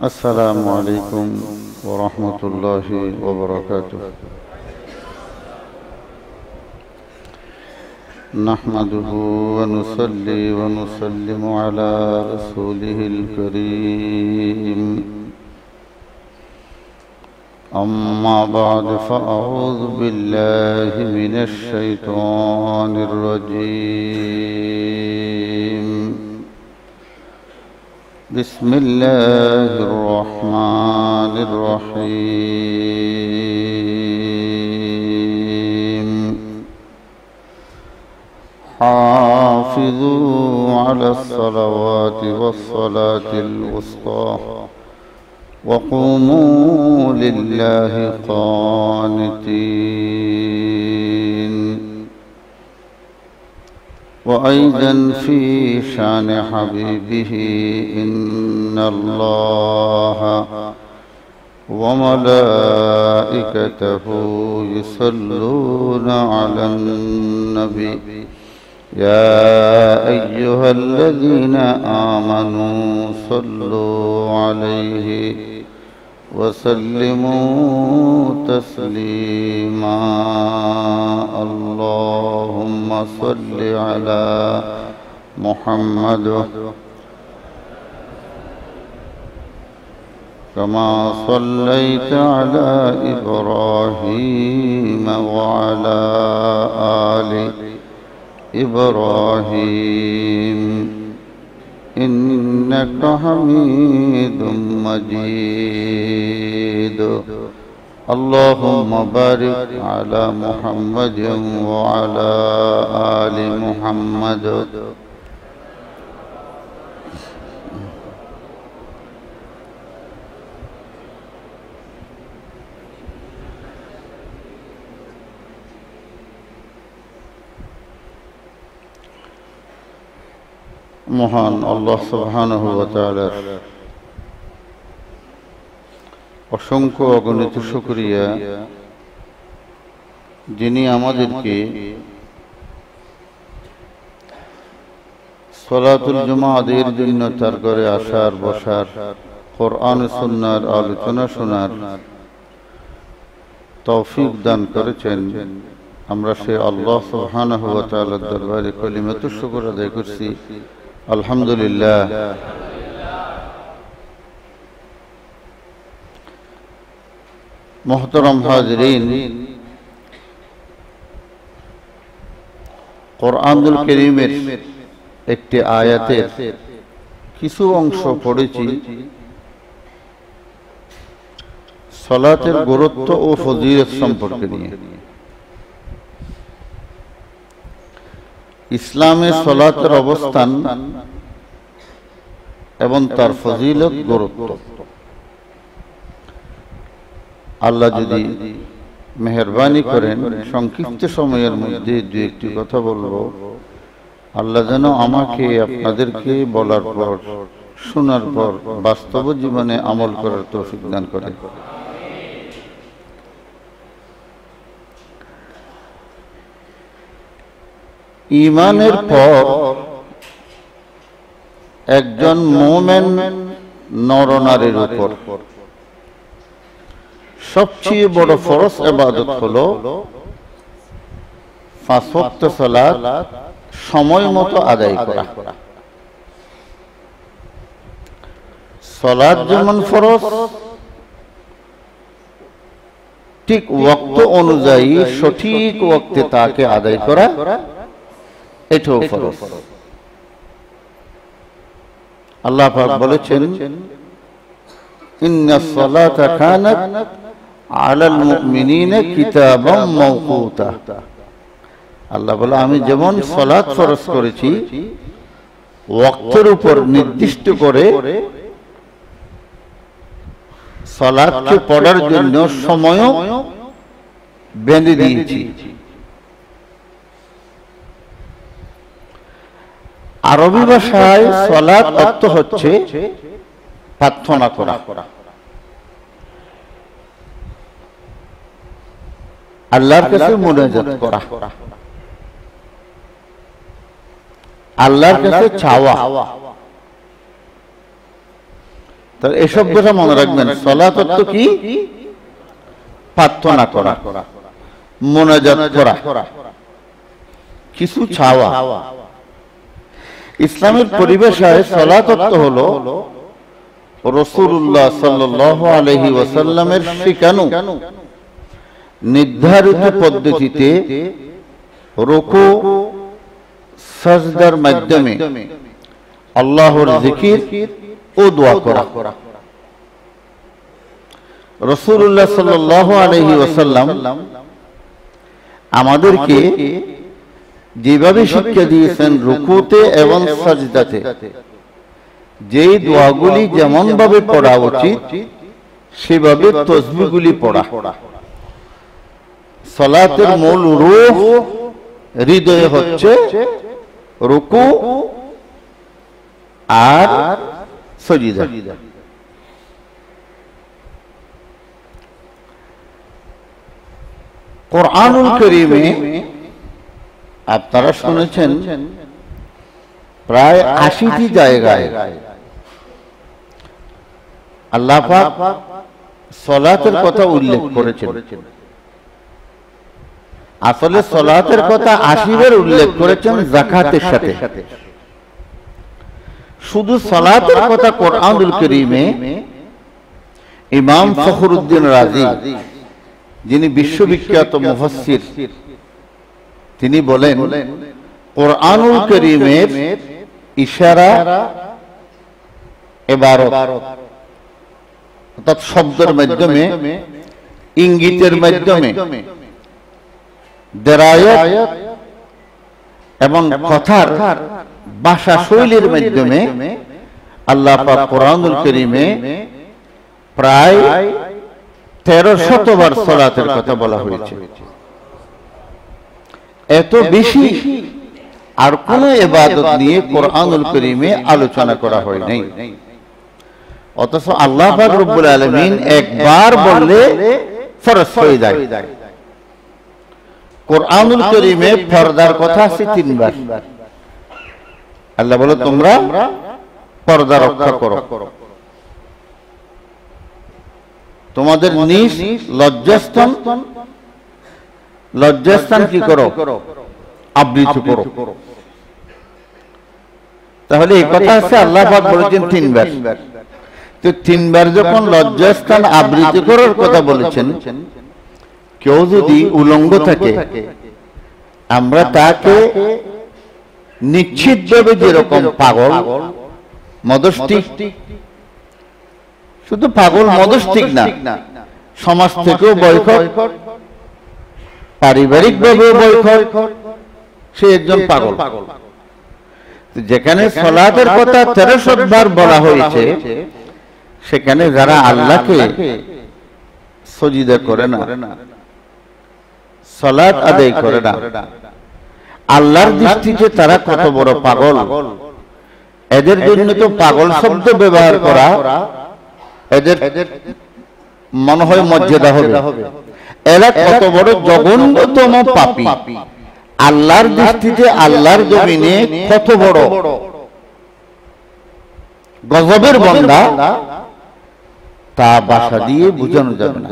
السلام عليكم ورحمة الله وبركاته. نحمده ونصلي ونسلم على رسوله الكريم. أما بعد فأعوذ بالله من الشيطان الرجيم. بسم الله الرحمن الرحيم. حافظوا على الصلوات والصلاة الوسطى وقوموا لله قانتين. وأيضا في شان حبيبه إن الله وملائكته يصلون على النبي يا أيها الذين آمنوا صلوا عليه وسلموا تسليما. اللهم صل على محمد كما صليت على إبراهيم وعلى آل إبراهيم إنك حميد مجيد. اللهم بارك على محمد وعلى آل محمد মহান আল্লাহ সুবহানাহু ওয়া তাআলার অসংখ্য অগণিত শুকরিয়া, যিনি আমাদেরকে সালাতুল জুমা আদায়ের জন্য তার ঘরে আসার বসার, কোরআন ও সুন্নাহর আলোচনা শোনার তৌফিক দান করেছেন। আমরা সে আল্লাহ সুবহানাহু ওয়া তাআলার দরবারে কালিমাতুশ শুকর আদায় করছি, আলহামদুলিল্লাহ। মোহতারাম হাজরিন, কোরআনুল কারীমের একটি আয়াতের কিছু অংশ পড়েছি সালাতের গুরুত্ব ও ফজিলত সম্পর্কে নিয়ে। ইসলামে সালাতের অবস্থান এবং তার ফজিলত গুরুত্ব আল্লাহ যদি মেহেরবানি করেন সংক্ষিপ্ত সময়ের মধ্যে দু একটি কথা বলবো। আল্লাহ যেন আমাকে আপনাদেরকে বলার পর শোনার পর বাস্তব জীবনে আমল করার তৌফিক দান করেন। ঈমানের পর একজন মুমিন নরনারীর উপর সবচেয়ে বড় ফরজ ইবাদত হলো 5 ওয়াক্ত সালাত সময় মতো আদায় করা। সালাত যেমন ফরজ, ঠিক ওয়াক্ত অনুযায়ী সঠিক ওয়াক্তে তাকে আদায় করা এটাও ফরজ। আল্লাহ পাক বলেছেন, ইন্নাস সালাতা কানাত আলাল মুমিনিনা কিতাবাম মাওকুতা। আল্লাহ বলে, আমি যেমন সালাত ফরজ করেছি ওয়াক্তের উপর নির্দিষ্ট করে সালাতকে পড়ার জন্য সময়ও বেঁধে দিয়েছি। আরবি ভাষায় সালাত অর্থ হচ্ছে প্রার্থনা করা। আল্লাহর কাছে মুনাজাত করা, আল্লাহর কাছে চাওয়া। তাহলে এই শব্দটা মনে রাখবেন, সালাত অর্থ কি? প্রার্থনা করা, মুনাজাত করা, কিছু চাওয়া। ইসলামের পরিবেশে সালাত অর্থ হলো রাসূলুল্লাহ সাল্লাল্লাহু আলাইহি ওয়াসাল্লামের শিখানো নির্ধারিত পদ্ধতিতে রুকু সাজদার মাধ্যমে আল্লাহর জিকির ও দোয়া করা। রাসূলুল্লাহ সাল্লাল্লাহু আলাইহি ওয়াসাল্লাম আমাদেরকে যেভাবে শিক্ষা দিয়েছেন রুকুতে এবং সাজদাতে যেই দোয়াগুলি যেমন ভাবে পড়া উচিত সেভাবে তাসবিহগুলি পড়া। সালাতের মূল রূহ হৃদয়ে হচ্ছে রুকু আর সাজদা। কুরআনুল কারীমে আপনারা শুনেছেন প্রায় ৮০টি জায়গায় আল্লাহ পাক সালাতের কথা উল্লেখ করেছেন। আসলে সালাতের কথা ৮০ বার উল্লেখ করেছেন যাকাতের সাথে। শুধু সালাতের কথা কুরআনুল কারীমে ইমাম ফখরুদ্দিন রাজি, যিনি বিশ্ববিখ্যাত মুফাসসির, তিনি বলেন কুরআনুল কারীমের ইশারা, ইবারত অর্থাৎ শব্দের মাধ্যমে, ইঙ্গিতের মাধ্যমে, দেরায়াত এবং কথার ভাষা শৈলীর মাধ্যমে আল্লাহ পাক কুরআনুল কারীমে প্রায় ১৩০০ বার সালাতের কথা বলা হয়েছে। এত বেশি আর কোন ইবাদত নিয়ে কুরআনুল কারীমে আলোচনা করা হয় নাই। অথচ আল্লাহ পাক রব্বুল আলামিন একবার বললে ফরজ হয়ে যায়। কুরআনুল কারীমে পর্দার কথা আছে ৩ বার। আল্লাহ বলে তোমরা পর্দা রক্ষা করো, তোমাদের নিজ লজ্জাস্থান কি করো? আবৃত করো। তাহলে এই কথা আছে আল্লাহ পাক বলেছেন ৩ বার। তো ৩ বার যখন লজ্জাস্থান আবৃত করার কথা বলেছেন, কেউ যদি উলঙ্গ থাকে আমরা তাকে নিশ্চিতভাবে যেরকম পাগল মদস্তিক, শুধু পাগল মদস্তিক না, সমাজ থেকেও বয়কট, পারিবারিক ভাবেও বয়কট, সে একজন পাগল। যেখানে সালাতের কথা ১৩০০ বার বলা হয়েছে, সেখানে যারা আল্লাহকে সিজদা করে না, সালাত আদায় করে না, আল্লাহর দৃষ্টিতে তারা কত বড় পাগল। এদের জন্য তো পাগল শব্দ ব্যবহার করা এদের মনে হয় মর্যাদা হবে। এরা কত বড় জঘন্যতম পাপী, আল্লাহর দৃষ্টিতে আল্লাহর জমিনে কত বড় গজবের বান্দা, তা ভাষা দিয়ে বোঝানো যাবে না।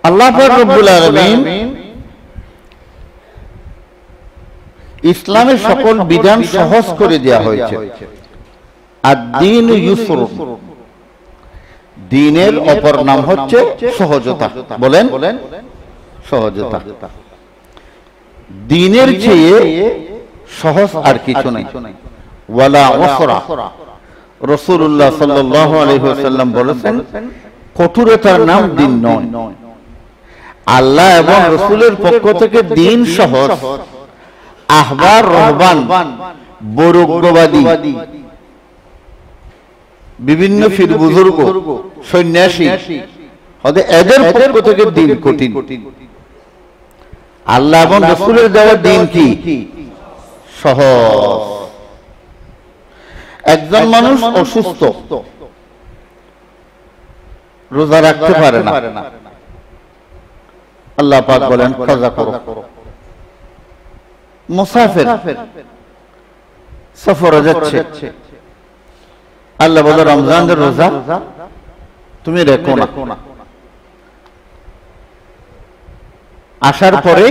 আল্লাহ পাক রব্বুল আলামিন ইসলামের সকল বিধান সহজ করে দেওয়া হয়েছে। আদ-দীন ইউসর, দ্বীনের অপর নাম হচ্ছে সহজতা। বলেন সহজতা। দ্বীনের চেয়ে সহজ আর কিছু নাই। ওয়ালা উসরা, রাসূলুল্লাহ সাল্লাল্লাহু আলাইহি ওয়াসাল্লাম বলেছেন কঠোরতার নাম দ্বীন নয়। আল্লাহ এবং রাসূলের পক্ষ থেকে দ্বীন সহজ। আহবার, রহবান, বৌরজ্ঞবাদী, বিভিন্ন পীর বুজুর্গ, সন্ন্যাসী, এদের পক্ষ থেকে দ্বীন কঠিন। আল্লাহ এবং রাসূলের দেওয়া দ্বীন কি? সহজ। একজন মানুষ অসুস্থ, রোজা রাখতে পারে না, আল্লাহ পাক বলেন কাজা করো। মুসাফির সফরে যাচ্ছে, আল্লাহ বলে রমজানের রোজা তুমি রেখো না, আসার পরে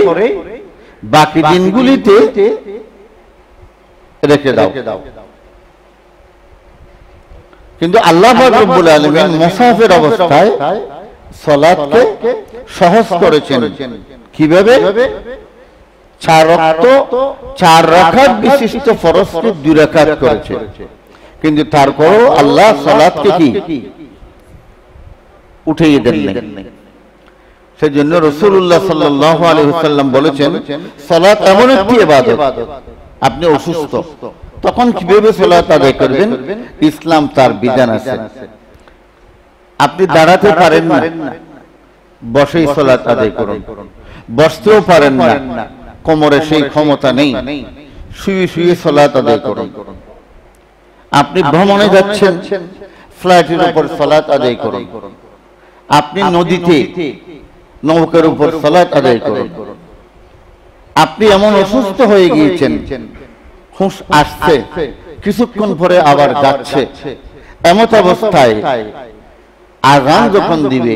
বাকি দিনগুলিতে রেখে দাও। কিন্তু আল্লাহ পাক রব্বুল আলামিন মুসাফির অবস্থায় সালাতকে সহজ করেছেন। কিভাবে? 4 রাকাত বিশিষ্ট ফরজকে 2 রাকাত করেছে। কিন্তু তারপরও আল্লাহ সালাতকে কি উঠিয়ে দেননি। সেজন্য রাসূলুল্লাহ সাল্লাল্লাহু আলাইহি ওয়াসাল্লাম বলেছেন, সালাত এমন একটি ইবাদত, আপনি অসুস্থ তখন কিভাবে সালাত আদায় করবেন, ইসলাম তার বিধান আছে। আপনি দাঁড়াতে পারেন না, বসেই সালাত আদায় করুন। বসতেও পারেন না, কোমরে সেই ক্ষমতা নেই, শুয়ে শুয়ে সালাত আদায় করুন। আপনি ভ্রমণে যাচ্ছেন, ফ্লাইটের উপর সালাত আদায় করুন। আপনি নদীতে নৌকার উপর সালাত আদায় করুন। আপনি এমন অসুস্থ হয়ে গিয়েছেন, হুঁশ আসছে, কিছুক্ষণ পরে আবার যাচ্ছে, এমত অবস্থায় আযান যখন দিবে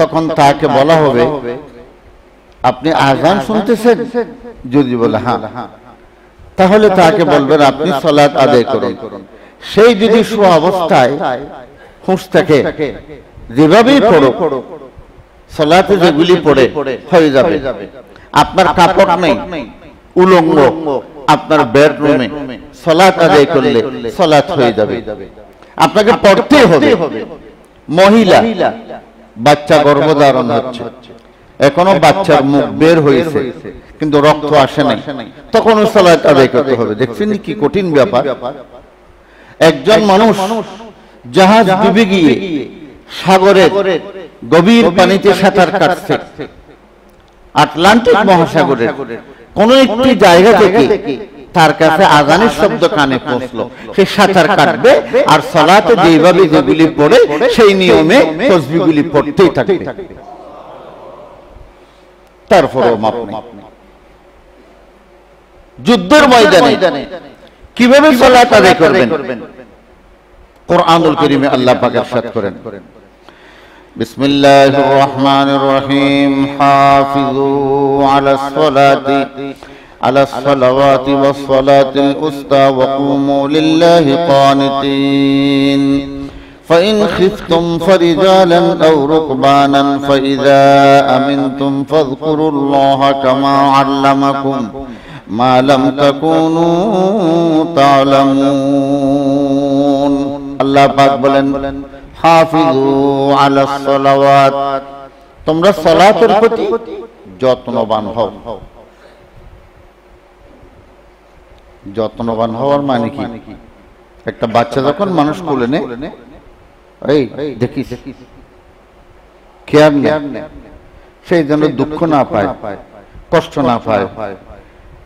তখন তাকে বলা হবে, আপনি আযান শুনতেছেন? যদি বলে হ্যাঁ, তাহলে তাকে বলবেন আপনি সালাত আদায় করুন। সেই যদি শোয়া অবস্থায় হুঁশ থাকে, যেভাবেই পড়ো সালাতে যেগুলি পড়ে হয়ে যাবে। আপনার কাপড় নেই, উলঙ্গ আপনার বেডরুমে সালাত আদায় করলে সালাত হয়ে যাবে। আপনাকে পড়তে হবে। মহিলা বাচ্চা গর্ভধারণ হচ্ছে, এখনো বাচ্চার মুখ বের হয়েছে কিন্তু রক্ত আসে নাই, তখনও সালাত আদায় করতে হবে। দেখছেন কি কঠিন ব্যাপার। একজন মানুষ জাহাজ ডুবে গিয়ে সাগরের গভীর পানিতে সাঁতার কাটছে, আটলান্টিক মহাসাগরের কোন একটি জায়গা থেকে তার কাছে আযানের শব্দ কানে পৌঁছলো, সে সাঁতার কাটবে আর সালাতে যেভাবে যেগুলি পড়ে সেই নিয়মে তাসবিহগুলি পড়তেই থাকবে, তারপরও মাপ নেই। যুদ্ধের ময়দানে কিভাবে সালাত আদায় করবেন, কুরআনুল কারীমে আল্লাহ পাক ইরশাদ করেন, বিসমিল্লাহির রহমানির রহিম, হাফিজু আলাস সালাওয়াতি ওয়াস সালাতিল উসতা ওয়া কুমু লিল্লাহি কানিতিন فإن خفتم فرجالا أو ركبانا فإذا أمنتم فاذكروا الله كما علمكم ما لم تكونوا تعلمون। আল্লাহ পাক বলেন, হাফিজু আলাস সালাওয়াত, তোমরা সালাতের প্রতি যত্নবান হও। যত্নবান হওয়ার মানে কি? একটা বাচ্চা যখন মানুষ কোলে নেয়, এই দেখিস কেয়ার নেয়, সেই যেন দুঃখ না পায়, কষ্ট না পায়,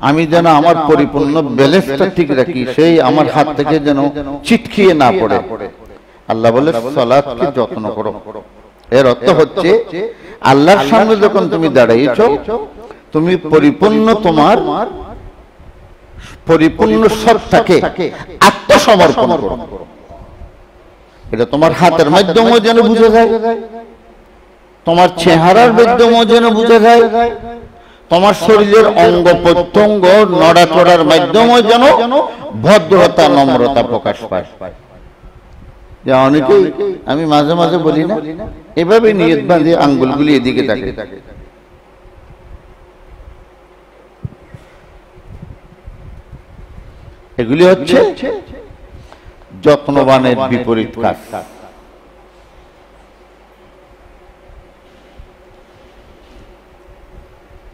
আমি যেন আমার পরিপূর্ণ ব্যালেন্সটা ঠিক রাখি, সেই আমার হাত থেকে যেন ছিটকিয়ে না পড়ে। আল্লাহ বলে সালাতকে যত্ন করো। এর অর্থ হচ্ছে আল্লাহর সামনে যখন তুমি দাঁড়িয়েছো, তুমি পরিপূর্ণ তোমার পরিপূর্ণ সত্তাকে আত্মসমর্পণ করো। এটা তোমার হাতের মাধ্যমেও যেন বুঝা যায়, তোমার চেহারার মাধ্যমেও যেন বুঝা যায়, তোমার শরীরের অঙ্গ প্রত্যঙ্গ নড়াচড়ার মাধ্যমেও যেন ভদ্রতা নম্রতা প্রকাশ পায়। যে অনেকেই আমি মাঝে মাঝে বলি না, এভাবে নিয়ত বাঁধে আঙ্গুলগুলি এদিকে থাকে। এগুলি হচ্ছে যত্নবানের বিপরীত কাজ।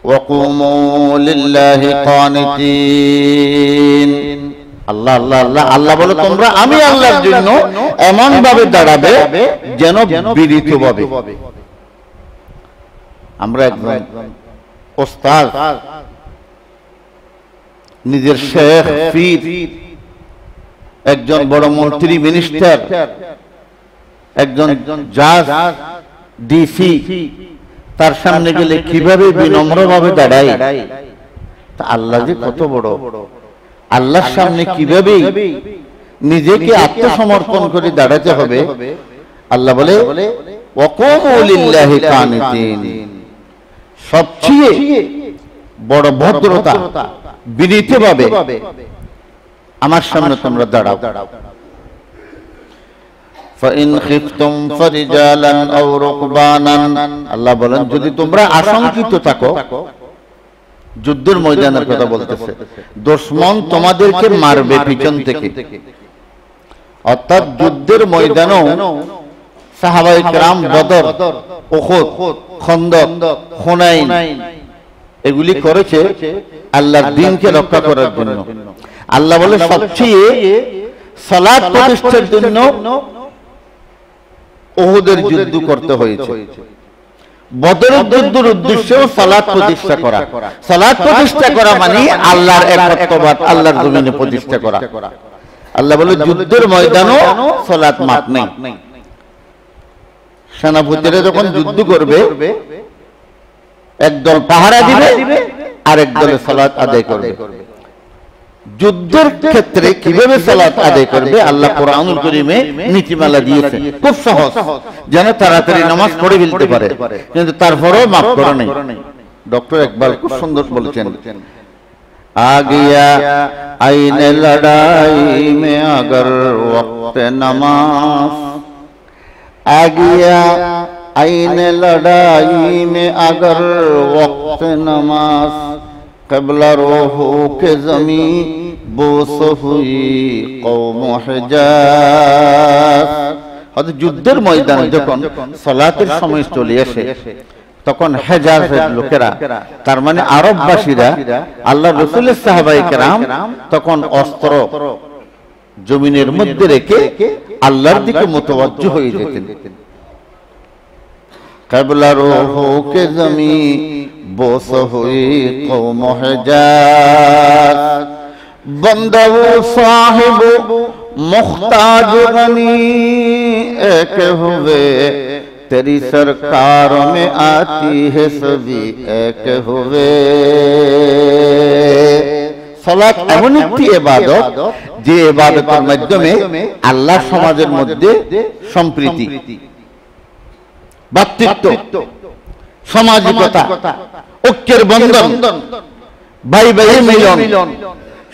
ওয়াকুমু লিল্লাহি কানিতিন, আল্লাহ আল্লাহ আল্লাহ আল্লাহ বলে তোমরা আমি আল্লাহর জন্য এমন ভাবে দাঁড়াবে যেন বিনীতভাবে। আমরা একজন ওস্তাদ, নিজের শেখ পীর, একজন বড় মন্ত্রী মিনিস্টার, একজন জাজ ডিসি, তার সামনে গেলে কিভাবে বিনম্রভাবে দাঁড়ায়, তা আল্লাহ যে কত বড়, আল্লাহর সামনে কিভাবে নিজেকে আত্মসমর্পণ করে দাঁড়াতে হবে। আল্লাহ বলে ওয়াকুমু লিল্লাহি কানিতিন, সবচেয়ে বড় ভদ্রতা বিনীতভাবে আমার সামনে তোমরা দাঁড়াও। ফাইন খিফতুম ফারিজালান আও রুকবানান, আল্লাহ বলেন যদি তোমরা আশঙ্কিত থাকো, যুদ্ধের ময়দানের কথা বলতেছে, দুশমন তোমাদেরকে মারবে পিছন থেকে, অর্থাৎ যুদ্ধের ময়দানেও সাহাবায়ে কেরাম বদর, উহুদ, খন্দক, হুনাইন এগুলি করেছে আল্লাহর দ্বীনকে রক্ষা করার জন্য। আল্লাহ বলে সবচেয়ে সালাত প্রতিষ্ঠার জন্য উহুদের যুদ্ধ করতে হয়েছে। বদরের যুদ্ধের উদ্দেশ্যেও সালাত প্রতিষ্ঠা করা। সালাত প্রতিষ্ঠা করা মানে আল্লাহর একত্ববাদ আল্লাহর জমিনে প্রতিষ্ঠা করা। আল্লাহ বলে যুদ্ধের ময়দানও সালাত মাপ নেই। সেনাপতিরা যখন যুদ্ধ করবে, একদল পাহারা দিবে আর একদল সালাত আদায় করবে। যুদ্ধের ক্ষেত্রে কিভাবে সালাত আদায় করবে আল্লাহ কোরআনুল কারীমে নীতিমালা দিয়েছে, খুব সহজ, যেন তাড়াতাড়ি নামাজ পড়ে ফেলতে পারে, কিন্তু তারপরেও মাফ করে নাই। ডক্টর ইকবাল খুব সুন্দর বলেছেন, आ गया आईने लड़ाई में अगर वक्त नमाज, आ गया आईने लड़ाई में अगर वक्त नमाज, क़िबला रोहू के ज़मी बोस हुई कौम हिजाज। হয়তো যুদ্ধের ময়দানে যখন সালাতের সময় চলে আসে, তখন হেজাজের লোকেরা, তার মানে আরববাসীরা, আল্লাহ রাসূলের সাহাবায়ে কেরাম তখন অস্ত্র জমিনের মধ্যে রেখে আল্লাহর দিকে মুতাওয়াজ্জিহ হয়ে যেতেন। क़िबला रोहू के ज़मी बोस हुई कौम हिजाज, बंदा वो साहिब मुख्ताज गनी एक हुए, तेरी सरकार में आती है सभी एक हुए। সালাত এমন একটি ইবাদত যে ইবাদতের মাধ্যমে আল্লাহ সমাজের মধ্যে সম্প্রীতি, ভ্রাতৃত্ব, সামাজিকতা, ঐক্যের বন্ধন, ভাই ভাই মিলন,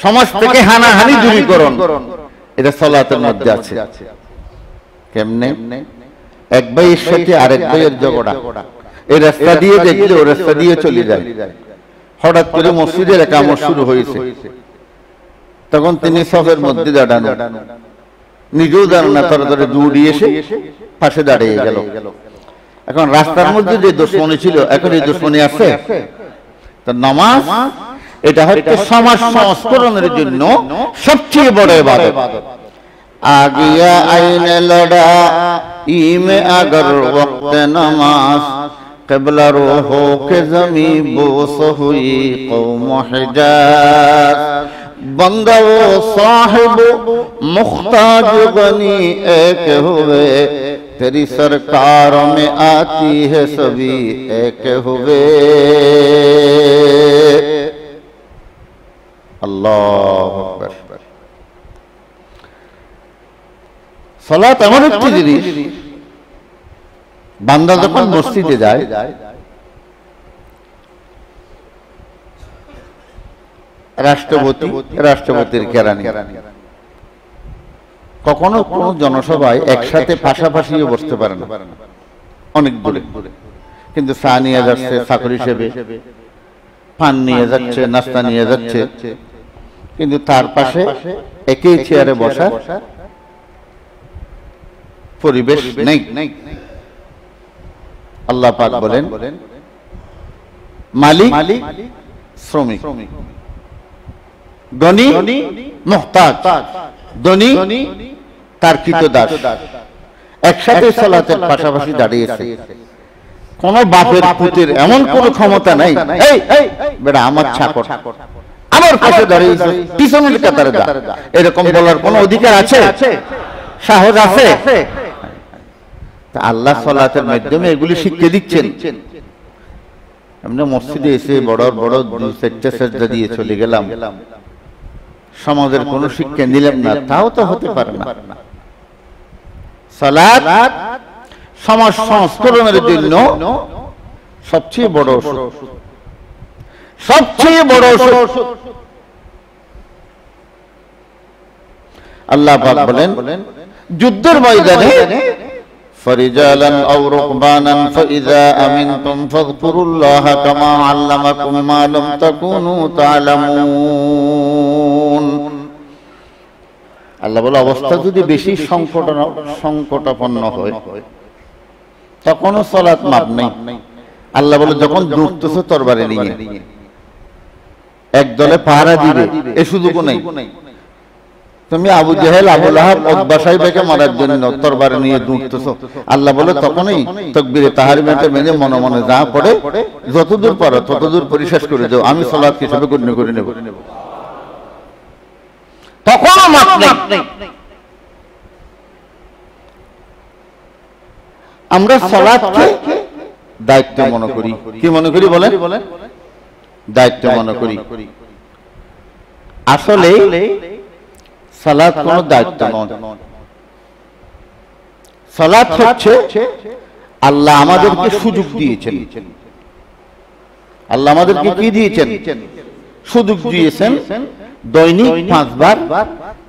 সমাজ থেকে হানাহানি দূরীকরণ, এটা সালাতের মধ্যে আছে। কেমনে? এক ভাইয়ের সাথে আরেক ভাইয়ের ঝগড়া, এই রাস্তা দিয়ে দেখলে ও রাস্তা দিয়ে চলে যায়। হঠাৎ করে মসজিদের একামত শুরু হয়েছে, তখন তিনি সফের মধ্যে দাঁড়ানো, নিজেও দাঁড়ান না, তাড়াতাড়ি দৌড়িয়ে এসে পাশে দাঁড়িয়ে গেল। এখন রাস্তার মধ্যে যে দুশমনি ছিল, এখন এই দুশমনি আছে। তো নামাজ এটা হচ্ছে সমাজ সংস্করণের জন্য সবচেয়ে বড় ইবাদত। आ गया आईने लड़ाई में अगर वक्त नमाज, क़िबला रोहू के ज़मी बोस हुई कौम हिजाज, बंदा वो साहिब मुख्ताज गनी एक हुए, तेरी सरकार में आती है सभी एक हुए। अल्लाहु अकबर। সালাত এমন একটি জিনিস, বান্দা যখন মসজিদে যায়, রাষ্ট্রপতির কেরানি, কখনো কোন জনসভায় একসাথে পাশাপাশিও বসতে পারে না, অনেক দূরে, কিন্তু চা নিয়ে যাচ্ছে চাকর হিসেবে, পান নিয়ে যাচ্ছে, নাস্তা নিয়ে যাচ্ছে, কিন্তু তার পাশে একই চেয়ারে বসা পরিবেশ নেই। আল্লাহ পাক বলেন মালিক শ্রমিক, ধনী মুহতাজ, ধনী তার কৃতদাস, একসাথে সালাতের পাশাপাশি দাঁড়িয়েছে। কোন বাপের পুতের এমন কোন ক্ষমতা নাই, এই বেটা আমার চাকর, আমার পাশে দাঁড়িয়েছে, পিছনের কাতারে যা, এরকম বলার কোন অধিকার আছে? সাহস আছে? আল্লাহ সালাতের মাধ্যমে এগুলি শিখিয়ে দিচ্ছেন। আমরা মসজিদে এসে বড় বড় দুই চারটা সাজদা দিয়ে চলে গেলাম, সমাজের কোনো শিক্ষা নিলাম না, তাও তো হতে পারে না। সালাত সমাজ সংস্করণের জন্য সবচেয়ে বড় ওষুধ, সবচেয়ে বড় ওষুধ। আল্লাহ পাক বলেন যুদ্ধের ময়দানে ফরিজালান আও রুকবানান ফাইযা আমিনতুম ফাযকুরুল্লাহা কামা আল্লামাকুম মা লাম তাকুনু তা'লামুন। আল্লাহ বলে অবস্থা যদি বেশি সংকটাপন্ন হয় তখনও সালাত মাপ নেই। আল্লাহ বলে যখন দৌড়তেছো তরবারি নিয়ে, এক দলে পাহারা দিবে এ সুযোগও নেই। তুমি আবু জেহেল, আবু লাহাব, উতবা সাহেবকে মারার জন্য তরবারি নিয়ে দৌড়তেছো, আল্লাহ বলে তখনই তাকবীরে তাহরিমাতে মেনে মনে মনে যা পড়ে যতদূর পারো ততদূর পরিশেষ করে দাও, আমি সালাত হিসেবে গণ্য করে নেব। তখনও মাপ নেই। আমরা সালাতকে দায়িত্ব মনে করি। কি মনে করি বলেন? দায়িত্ব মনে করি। আসলে সালাত কোনো দায়িত্ব নয়। সালাত হচ্ছে আল্লাহ আমাদেরকে সুযোগ দিয়েছেন। আল্লাহ আমাদেরকে কি দিয়েছেন? সুযোগ দিয়েছেন দৈনিক 5 বার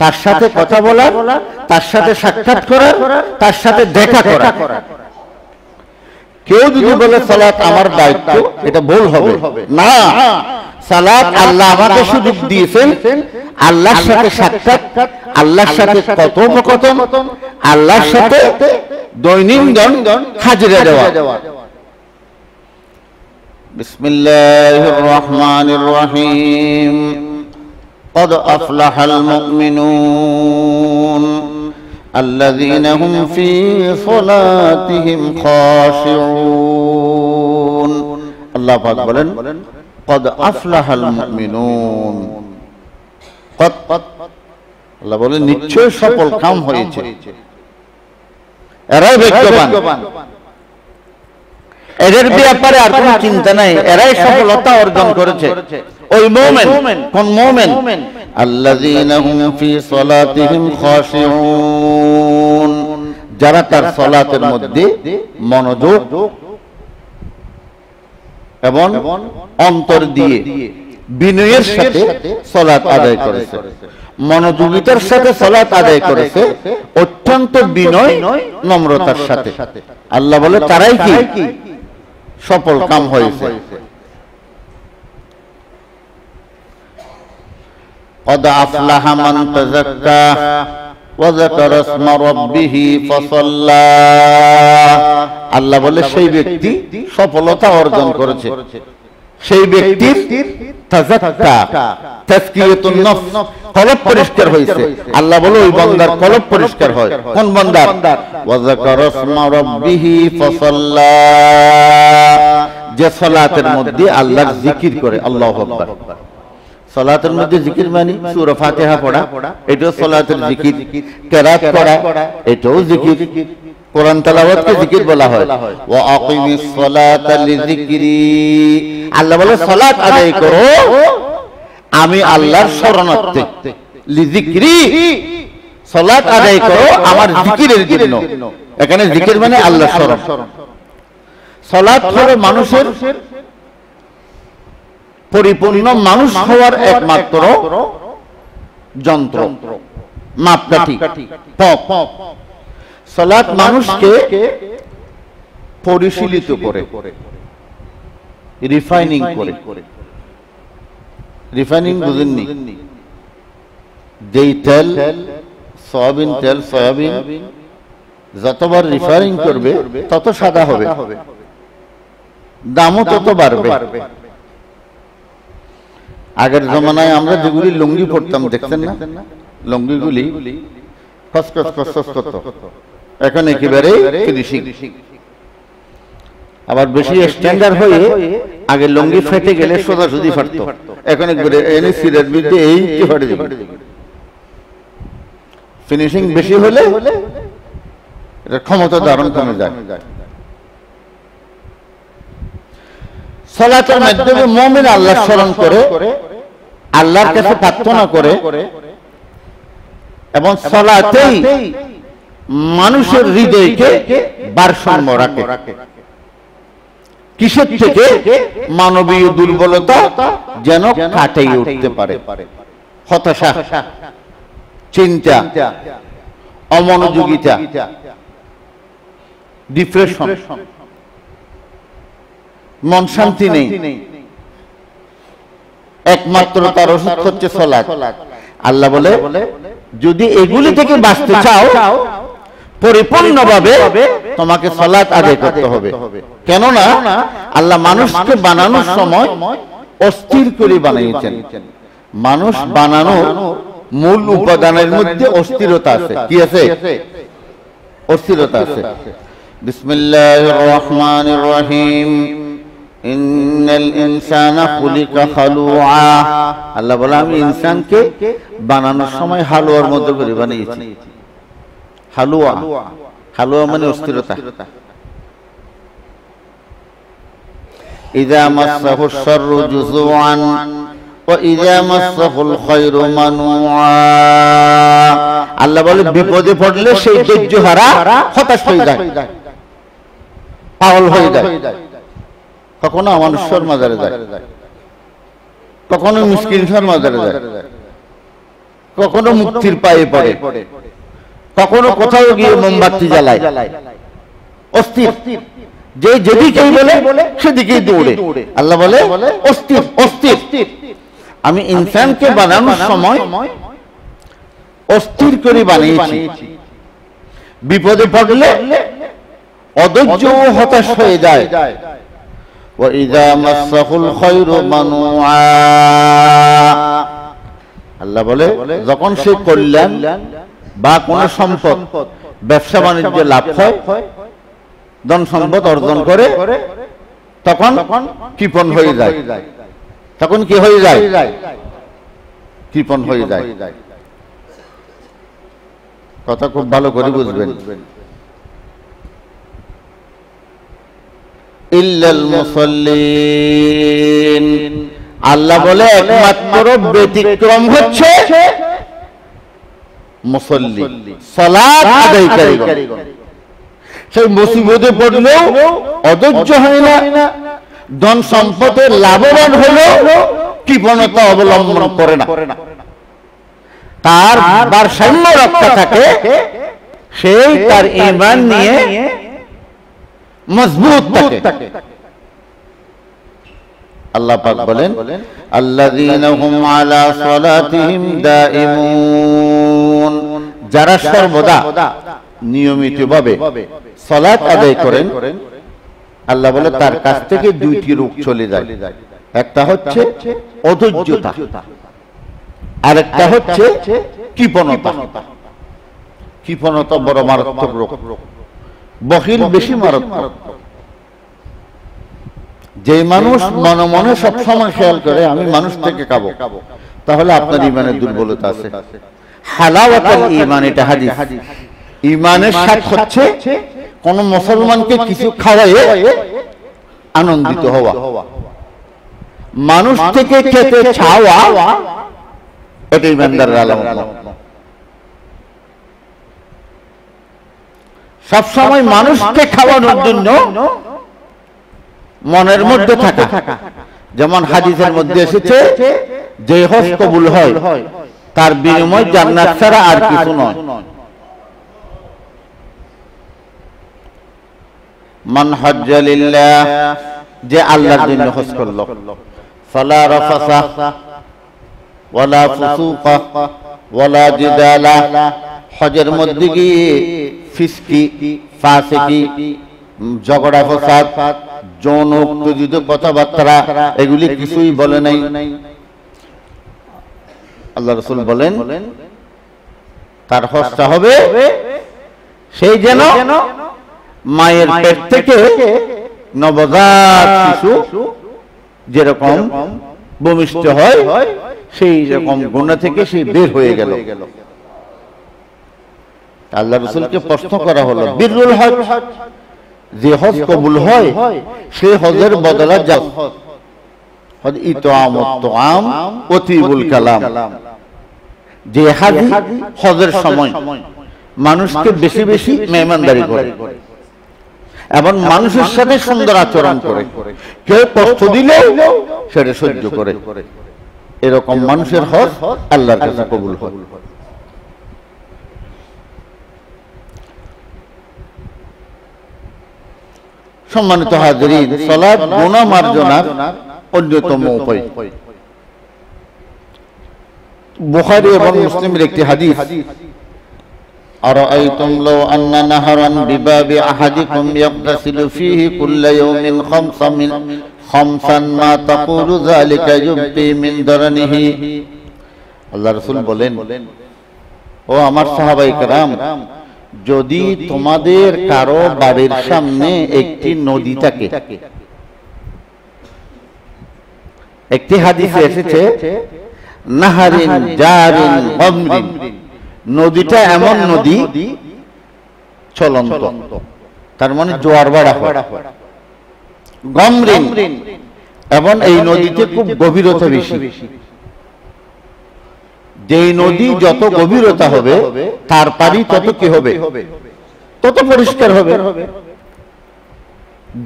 তার সাথে কথা বলার, তার সাথে সাক্ষাৎ করার, তার সাথে দেখা করার। কেউ যদি বলে সালাত আমার দায়িত্ব, এটা ভুল হবে না। সালাত আল্লাহ আমাকে সুযোগ দিয়েছেন আল্লাহর সাথে সাক্ষাৎ, আল্লাহর সাথে কথোপকথন, আল্লাহর সাথে দৈনন্দিন হাজিরা দেওয়া। বিসমিল্লাহির রহমানির রহিম। قد أفلح المؤمنون الذين هم في صلاتهم خاشعون। আল্লাহ পাক বলেন قد أفلح المؤمنون। قد আল্লাহ বলেন নিশ্চয় সফল কাম হয়েছে, এরাই ভাগ্যবান। এদের ব্যাপারে আর কোনো চিন্তা নাই, এরাই সফলতা অর্জন করেছে। ওই মুমিন, কোন মুমিন? আল্লাযীনা হুম ফি সালাতিহিম খাশিউন, যারা তার সালাতের মধ্যে মনোযোগ এবং অন্তর দিয়ে বিনয়ের সাথে সালাত আদায় করেছে, মনোযোগিতার সাথে সালাত আদায় করেছে, অত্যন্ত বিনয় নম্রতার সাথে। আল্লাহ বলে তারাই কি সফল কাম হয়েছে। قد أفلح من تزكى وذكر اسم ربه فصلى। আল্লাহ বলে সেই ব্যক্তি সফলতা অর্জন করেছে, সেই ব্যক্তির তাযাক্কা, তাজকিয়াতুন নফস, কলব পরিষ্কার হয়েছে। আল্লাহ বলে ওই বান্দার কলব পরিষ্কার হয়। কোন বান্দার? ওয়া যাকারা ইসমা রাব্বিহি ফাসাল্লা, যে সালাতের মধ্যে আল্লাহর জিকির করে। আল্লাহু আকবার। সালাতের মধ্যে জিকির মানে সূরা ফাতিহা পড়া, এটাও সালাতের জিকির। কিরাত করা, এটাও জিকির। কোরআন তেলাওয়াতকে জিকির বলা হয়। ওয়া আকিমিস সালাতা লিযিকরি, আল্লাহ বলে সালাত আদায় করো আমি আল্লাহর শরণার্থে। লিযিকরি, সালাত আদায় করো আমার জিকিরের জন্য। এখানে জিকির মানে আল্লাহর শরণ। সালাত হলো মানুষের পরিপূর্ণ মানুষ হওয়ার একমাত্র যন্ত্র, মাপকাঠি, পথ। সালাত মানুষকে পরিশীলিত করে, রিফাইনিং করে। রিফাইনিং বুঝেননি? যেই তেল, সয়াবিন তেল, সয়াবিন যতবার রিফাইনিং করবে তত সাদা হবে, দামও তত বাড়বে। আগের জমানায় আমরা যেগুলি লুঙ্গি পরতাম দেখছেন না, লুঙ্গিগুলি খসখস খসখস করত, এখন একেবারে ফিনিশিং। আবার বেশি স্ট্যান্ডার্ড হয়ে আগে লুঙ্গি ফেটে গেলে সোজাসুজি ফাটতো, এখন একবারে এনে সিলের বিরুদ্ধে এই কি ফাটে যাবে। ফিনিশিং বেশি হলে এটা ক্ষমতা ধারণ কমে যায়। সালাতের মাধ্যমে মুমিন আল্লাহর স্মরণ করে, আল্লাহর কাছে প্রার্থনা করে, এবং সালাতেই মানুষের হৃদয়কে ভারসাম্য রাখে। কিসের থেকে? মানবীয় দুর্বলতা যেন কাটিয়ে উঠতে পারে, হতাশা, চিন্তা, অমনোযোগিতা, ডিপ্রেশন, মন শান্তি নেই, একমাত্র তার ওষুধ হচ্ছে সালাত। আল্লাহ বলে যদি এগুলি থেকে বাঁচতে চাও পরিপূর্ণভাবে তোমাকে সালাত আদায় করতে হবে। কেননা আল্লাহ মানুষকে বানানোর সময় অস্থির করে বানিয়েছেন। মানুষ বানানোর মূল উপাদানের মধ্যে অস্থিরতা আছে। কি আছে? অস্থিরতা আছে। বিসমিল্লাহির রহমানির রহিম। ইন্নাল ইনসানা খুলিকা হালুআ। আল্লাহ বলে আমি ইনসানকে বানানোর সময় হালুয়ার মতো করে বানিয়েছি। হালুয়া, হালুয়া মানে অস্থিরতা। ইযা মাসসাহুশ শাররু জুজুআন ওয়া ইযা মাসসাহুল খায়রু মানুআ। আল্লাহ বলে বিপদে পড়লে সেই ধৈর্যহারা হতাশ হয়ে যায়, পাগল হয়ে যায়। কখনো মানুষের মাজারে যায়, কখনো মিসকিনের মাজারে যায়, কখনো মুক্তির পায়ে পড়ে, কখনো কোথাও গিয়ে মোমবাতি জ্বালায়, অস্থির। যে যেদিকেই বলে সেদিকেই দৌড়ে। আল্লাহ বলে অস্থির, অস্থির। আমি ইনসানকে বানানোর সময় অস্থির করে বানিয়েছি। বিপদে পড়লে অধৈর্য ও হতাশ হয়ে যায়। ওয়াইযা মাসসাহুল খায়রু মানুআ। আল্লাহ বলে যখন সে কল্যাণ বা কোন সম্পদ, ব্যবসা বাণিজ্যে লাভ হয়, ধন সম্পদ অর্জন করে, তখন কৃপণ হয়ে যায়। তখন কি হয়ে যায়? কৃপণ হয়ে যায়। কথা খুব ভালো করে বুঝবেন। ইল্লাল মুসাল্লিন। আল্লাহ বলে একমাত্র ব্যতিক্রম হচ্ছে মুসল্লি, সালাত আদায়কারীগণ। সেই মুসিবতে পড়লেও অধৈর্য হয় না, ধন সম্পদে লাভবান হলেও কৃপণতা অবলম্বন করে না, তার ভারসাম্য রক্ষা থাকে, সেই তার ঈমান নিয়ে মজবুত থাকে। আল্লাহ পাক বলেন আল্লাযীনা হুম আলা সালাতিহিম দাঈমুন। যারা সর্বদা নিয়মিতভাবে সালাত আদায় করেন, আল্লাহ বলে তার কাছ থেকে দুইটি রোগ চলে যায়। একটা হচ্ছে অধৈর্যতা, আর একটা হচ্ছে কৃপণতা। কৃপণতা বড় মারাত্মক রোগ, বখিল বেশি মারাত্মক। যে মানুষ মনে মনে সবসময় খেয়াল করে আমি মানুষ থেকে খাবো, তাহলে আপনার ঈমানের দুর্বলতা আছে। হালাওয়াতুল ঈমান, এটা হাদিস। ঈমানের স্বাদ হচ্ছে কোন মুসলমানকে কিছু খাওয়ায়ে আনন্দিত হওয়া, মানুষ থেকে খেতে চাওয়া, এটা ঈমানদারের আলামত। সবসময় মানুষকে খাওয়ানোর জন্য মনের মধ্যে থাকা। যেমন হাদিসের মধ্যে এসেছে, যে হজ কবুল হয় তার বিনিময় জান্নাত ছাড়া আর কিছু নয়। মান হাজ্জা লিল্লাহ, যে আল্লাহর জন্য হজ করলো, ফালা রাফাসা ওয়ালা ফুসুকা ওয়ালা জিদালা। হজের মধ্যে গিয়ে ফিসকি, ফাসিকি, ঝগড়া ফসাদ, যৌন উত্তেজিত কথাবার্তা, এগুলি কিছুই বলে নাই। আল্লাহ রাসূল বলেন তার হজটা হবে সেই যেন মায়ের পেট থেকে নবজাত শিশু যেরকম ভূমিষ্ঠ হয়, সেই রকম গুনাহ থেকে সে বের হয়ে গেল। আল্লাহ রাসূলকে প্রশ্ন করা হলো, বিররুল হজ, যে হজ কবুল হয় সে হজের বদলা ইতআমুত তুআম ওয়া তিবুল কালাম, যে হাজি হজের সময় মানুষকে বেশি বেশি মেহমানদারি করে এবং মানুষের সাথে সুন্দর আচরণ করে, কেউ কষ্ট দিলেও সেটা সহ্য করে, এরকম মানুষের হজ আল্লাহর কাছে কবুল হয়। সম্মানিত হাজিরিন, সালাত গুনাহ মার্জনার অন্যতম উপায়। বুখারী এবং মুসলিমের একটি হাদিস, আরাআইতুম লাউ আন্না নাহারান বিবাবি আহাদিকুম ইয়াগতাসিলু ফীহি কুল্লা ইয়াওমিন খামসান মা তাকুলু যালিকা ইউবতি মিন দারনিহি। আল্লাহ রাসূল বলেন, ও আমার সাহাবায়ে কেরাম, যদি তোমাদের কারো বাড়ির সামনে একটি নদী থাকে, একটি হাদিসে এসেছে নাহারিন জারিন গামরিন, নদীটা এমন নদী চলন্ত, তার মানে জোয়ার বাড়া হয়, গামরিন এবং এই নদীতে খুব গভীরতা বেশি, যেই নদী যত গভীরতা হবে তার পানি তত কি হবে, তত পরিষ্কার হবে।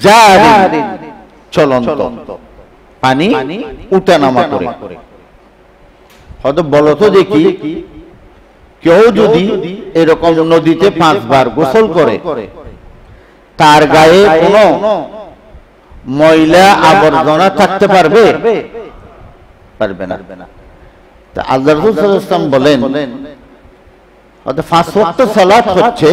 জারিন চলন্ত, পানি উঠানামা করে। হয়তো বলো তো দেখি, কেউ যদি এরকম নদীতে 5 বার গোসল করে, তার গায়ে কোনো ময়লা আবর্জনা থাকতে পারবে? পারবে না। তা আল্লাহ রাসূল সাল্লাল্লাহু আলাইহি ওয়াসাল্লাম বলেন, অর্থাৎ 5 ওয়াক্ত সালাত হচ্ছে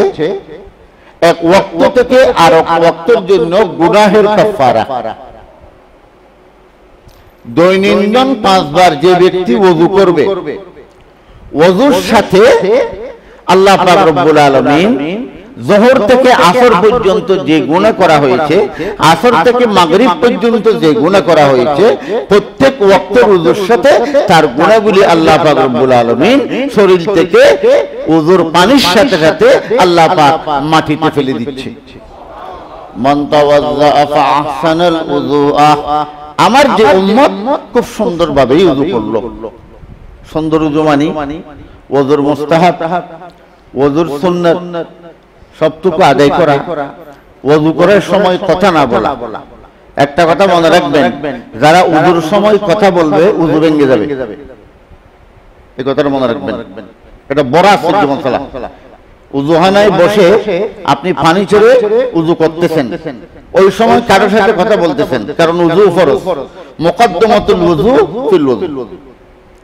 এক ওয়াক্ত থেকে আর এক ওয়াক্তের জন্য গুনাহের কাফারা। দৈনন্দিন 5 বার যে ব্যক্তি ওযু করবে, ওযুর সাথে আল্লাহ পাক রব্বুল আলামিন যোহর থেকে আসর পর্যন্ত যে গুনাহ করা হয়েছে, আসর থেকে মাগরিব পর্যন্ত যে গুনাহ করা হয়েছে, প্রত্যেক ওয়াক্তের ওযুর সাথে তার গুনাহগুলি আল্লাহ পাক রব্বুল আলামিন শরীর থেকে ওযুর পানির সাথে সাথে আল্লাহ পাক মাটিতে ফেলে দিচ্ছে। মান তাওয়াজ্জা ফা আহসানাল উযুআ, আমার যে উম্মত খুব সুন্দরভাবে ওযু করলো। সুন্দর ওযু মানে ওযুর মুস্তাহাব, ওযুর সুন্নাত সবটুকু আদায় করা, ওযু করার সময় কথা না বলা। একটা কথা মনে রাখবেন, যারা ওযুর সময় কথা বলবে ওযু ভেঙে যাবে, এই কথাটা মনে রাখবেন। এটা বড় আশ্চর্য মশলা। ওযুখানায় বসে আপনি পানি ছেড়ে ওযু করতেছেন, ওই সময় কারোর সাথে কথা বলতেছেন, কারণ ওযু ফরজ, মুকদ্দমাতুল ওযু ফিল ওযু।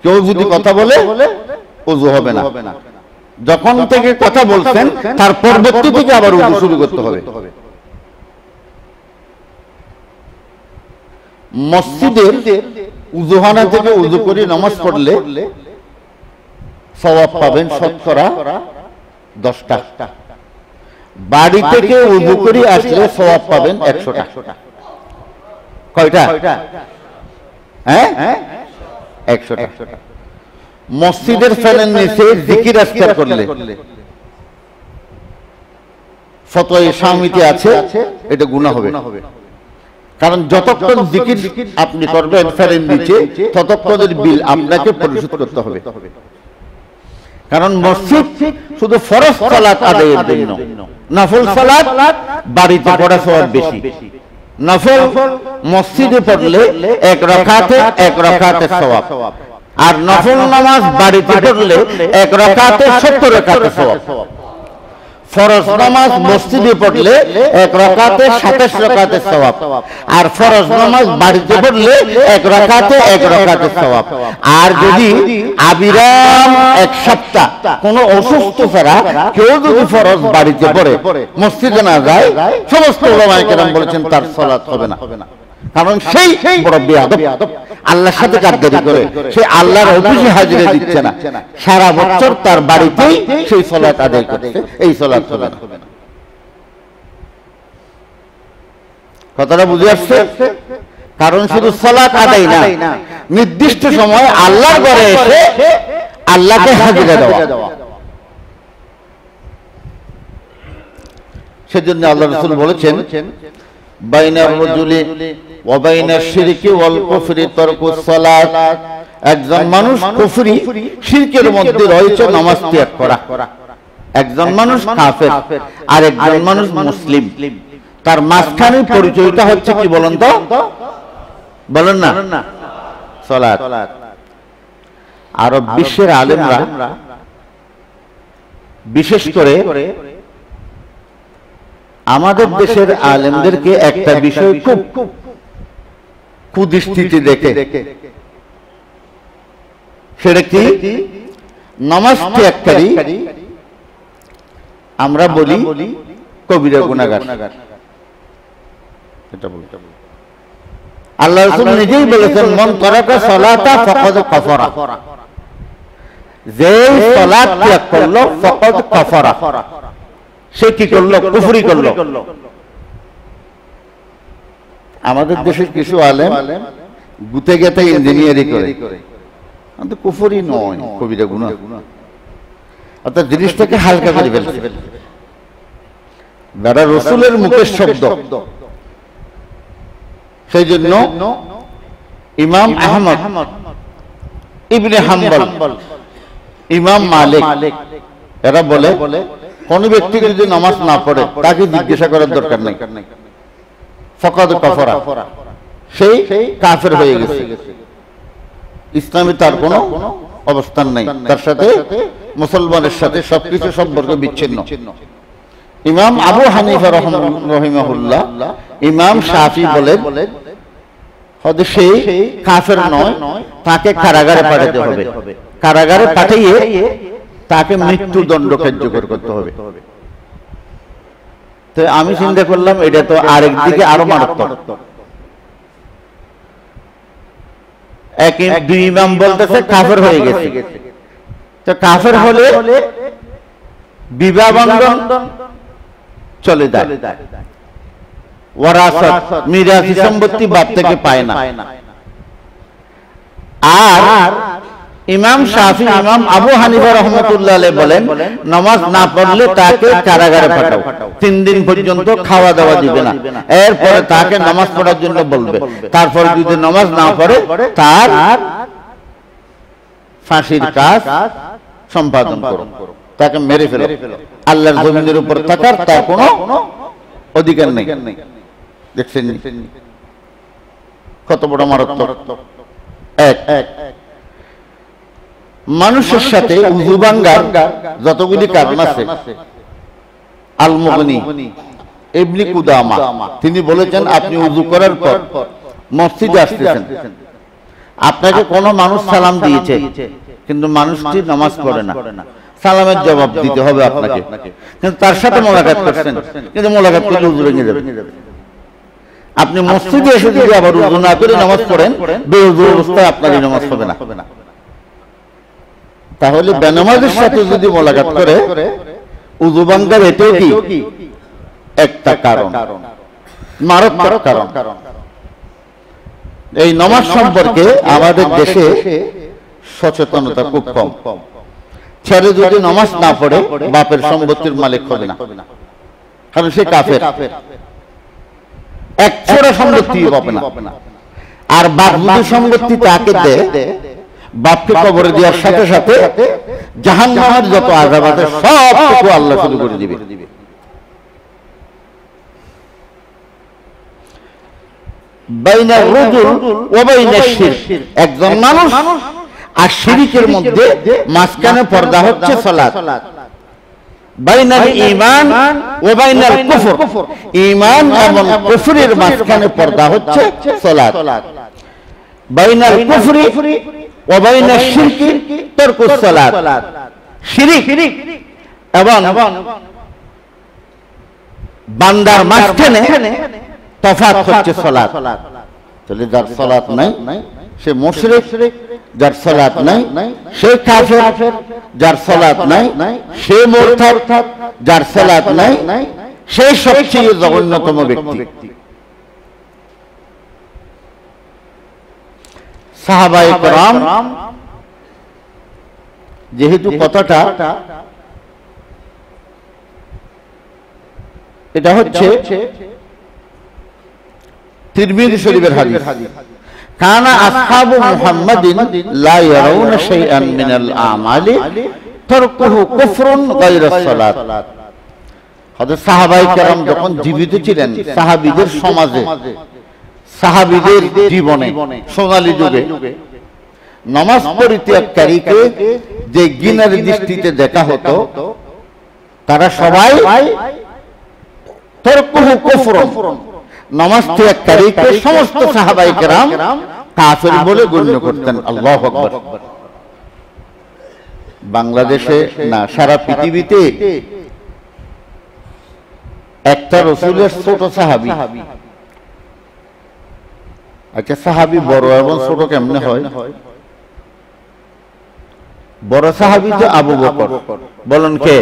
কেউ যদি কথা বলে ওযু হবে না। যখন থেকে কথা বলছেন তার পরবর্তী থেকে আবার ওযু শুরু করতে হবে। মসজিদের ওযুখানা থেকে ওযু করে নামাজ পড়লে সওয়াব পাবেন শতকরা 10টা। বাড়ি থেকে ওযু করে আসলে সওয়াব পাবেন 100টা। কয়টা? হ্যাঁ, 100টা। মসজিদের ফ্যানের নিচে জিকির আজকার করলে, ফতোয়া শামিতে আছে, এটা গুনাহ হবে। কারণ যতক্ষণ জিকির আপনি করবেন ফ্যানের নিচে, ততক্ষণের বিল আপনাকে পরিশোধ করতে হবে। কারণ মসজিদ শুধু ফরজ সালাত আদায়ের জন্য, নফল সালাত বাড়িতে পড়া সওয়াব বেশি। নফল মসজিদে পড়লে 1 রাকাতে সওয়াব, আর নফল নামাজ বাড়িতে পড়লে 1 রাকাতে 70 রাকাতে সওয়াব। ফরজ নামাজ মসজিদে পড়লে 1 রাকাতে 27 রাকাতে সওয়াব, আর ফরজ নামাজ বাড়িতে পড়লে 1 রাকাতে সওয়াব। আর যদি আবিরাম 1 সপ্তাহ কোনো অসুস্থ ছাড়া কেউ যদি ফরজ বাড়িতে পড়ে, মসজিদে না যায়, সমস্ত উলামায়ে কেরাম বলেছেন তার সালাত হবে না। কারণ সেই বড় বেয়াদব, আল্লাহর সাথে গাদ্দারি করে, সে আল্লাহর অফিসে হাজিরা দিচ্ছে না, সারা বছর তার বাড়িতেই সেই সালাত আদায় করছে, এই সালাত হবে না। কথাটা বুঝে আসছে? কারণ শুধু সালাত আদায় না, নির্দিষ্ট সময় আল্লাহর ঘরে এসে আল্লাহকে হাজিরা দেওয়া। সেজন্য আল্লাহ রাসূল বলেছেন, বাইনার রাজুলি ওয়া বাইনা শিরকি ওয়াল কুফরি তারকুস সালাত, একজন মানুষ কুফরি শিরকের মধ্যে রয়েছে নামাজ ত্যাগ করা, একজন মানুষ কাফের আর একজন মানুষ মুসলিম, তার মাঝখানে পরিচয়টা হচ্ছে কি বলেন তো, বলেন না, সালাত। আরব বিশ্বের আলেমরা বিশেষ করে আমাদের দেশের আলেমদেরকে একটা বিষয় খুব কুদৃষ্টিতে দেখে, সেটা কি, নামাজ ত্যাগকারী আমরা বলি কবিরা গুনাহগার। এটা বলি, আল্লাহ রাসূল নিজেই বলেছেন মান তারাকা সালাতা ফাকাদ কাফারা, যে সালাত ত্যাগ করলো ফাকাদ কাফারা, সে কি করলো, কুফরি করলো। আমাদের দেশের কিছু আলেম গুতে গেতে ইঞ্জিনিয়ারিং করে, কিন্তু কুফরি নয়, কবিরা গুনাহ, অর্থাৎ জিনিসটাকে হালকা করে ফেলছে। যারা রাসূলের মুখের শব্দ, সেই জন্য ইমাম আহমদ ইবনে হাম্বল, ইমাম মালিক এরা বলে কোন ব্যক্তি যদি নামাজ না পড়ে তাকে জিজ্ঞাসা করার দরকার নেই, ফাকাদ কাফারা, সেই কাফের হয়ে গেছে, ইসলামে তার কোনো অবস্থান নাই, তার সাথে মুসলমানের সাথে সবকিছু সম্পর্ক বিচ্ছিন্ন। ইমাম আবু হানিফা রাহিমাহুল্লাহ, ইমাম শাফি বলেন হয়তো সেই কাফের নয়, তাকে কারাগারে পাঠাতে হবে, কারাগারে পাঠিয়ে তাকে মৃত্যুদণ্ড কার্যকর করতে হবে। তো আমি চিন্তা করলাম এটা তো আরেক দিকে আরো মারাত্মক। দুই ইমাম বলতেছে কাফের হয়ে গেছে, তো কাফের হলে বিবাহ বন্ধন চলে যায়, ওয়ারাসাত মিরাসি সম্পত্তি বাপ থেকে পায় না। আর ইমাম শাফি, ইমাম আবু হানিফা রাহমাতুল্লাহ আলাইহি বলেন নামাজ না পড়লে তাকে কারাগারে পাঠাও, 3 দিন পর্যন্ত খাওয়া দাওয়া দিবে না, এরপরে তাকে নামাজ পড়ার জন্য বলবে, তারপর যদি নামাজ না পড়ে তার ফাঁসির কাজ সম্পাদন করো, তাকে মেরে ফেলো, আল্লাহর জমিনের উপর থাকার তার কোনো অধিকার নেই। দেখছেন কত বড় মারাত্মক। এক মানুষের সাথে উযু ভাঙ্গার যতগুলি কারণ আছে, আল মুগনি ইবনে কুদামা তিনি বলেছেন আপনি উযু করার পর মসজিদে আসতেছেন, আপনাকে কোনো মানুষ সালাম দিয়েছে কিন্তু মানুষটি নামাজ পড়ে না, সালামের জবাব দিতে হবে আপনাকে, কিন্তু তার সাথে মোলাকাত করছেন, কিন্তু মোলাকাত করলে উযু ভেঙে যাবে। আপনি মসজিদে এসে যদি আবার উযু না করে নামাজ পড়েন, বেউযু অবস্থায় আপনার নামাজ হবে না। তাহলে বেনামাজের সাথে যদি মোলাকাত করে উযু ভাঙ্গার এটাও কি একটা কারণ, মারাত্মক কারণ। এই নামাজ সম্পর্কে আমাদের দেশে সচেতনতা খুব কম। ছেলে যদি নামাজ না পড়ে বাপের সম্পত্তির মালিক হবে না, কারণ সে কাফের, এক ছোড়া সম্পত্তি পাবে না। আর বাপ যদি সম্পত্তি তাকে দেয়, বাপকে কবরে দেওয়ার সাথে সাথে জাহান্নামের যত আযাব আছে সব কিছু আল্লাহ শুরু করে দিবে। বাইনা রাজুল ওয়া বাইনা শিরক, একজন মানুষ আর শিরকের মধ্যে মাঝখানে পর্দা হচ্ছে সালাত। বাইনাল ঈমান ওয়া বাইনাল কুফর, ঈমান এবং কুফরের মাঝখানে পর্দা হচ্ছে সালাত। বাইনাল কুফরি ওয়া বাইনাশ শিরকি তারকুস সালাত, শিরক এবং বান্দার মাঝখানে তফাৎ হচ্ছে সালাত। তাহলে যার সালাত নাই সে মুশরিক, যার সালাত নাই সে কাফের, যার সালাত নাই সে মুরতাদ, যার সালাত নাই সে সবচেয়ে জঘন্যতম ব্যক্তি। সাহাবায়ে কেরাম যেহেতু কথাটা এটা হচ্ছে তিরমিজি শরীফের হাদিস, কানা আসহাবু মুহাম্মাদিন লা ইয়ারাউনা শাইআন মিনাল আমালি তারকুহু কুফরুন গায়রাস সালাত। হযরত সাহাবায়ে কেরাম যখন জীবিত ছিলেন, সাহাবীদের সমাজে, সাহাবীদের জীবনে, সোনালী যুগে নামাজ পরিত্যাগকারীকে যে ঘৃণার দৃষ্টিতে দেখা হতো, তারা সবাই তারকুহু কুফরুন, নামাজ ত্যাগকারীকে সমস্ত সাহাবায়ে কেরাম কাফের বলে গণ্য করতেন। আল্লাহু আকবার। বাংলাদেশে না, সারা পৃথিবীতে একটা রাসূলের ছোট সাহাবী। আচ্ছা, সাহাবী বড় এবং ছোট কেমনে হয়? বড় সাহাবী তো আবু বকর। বলেন কে?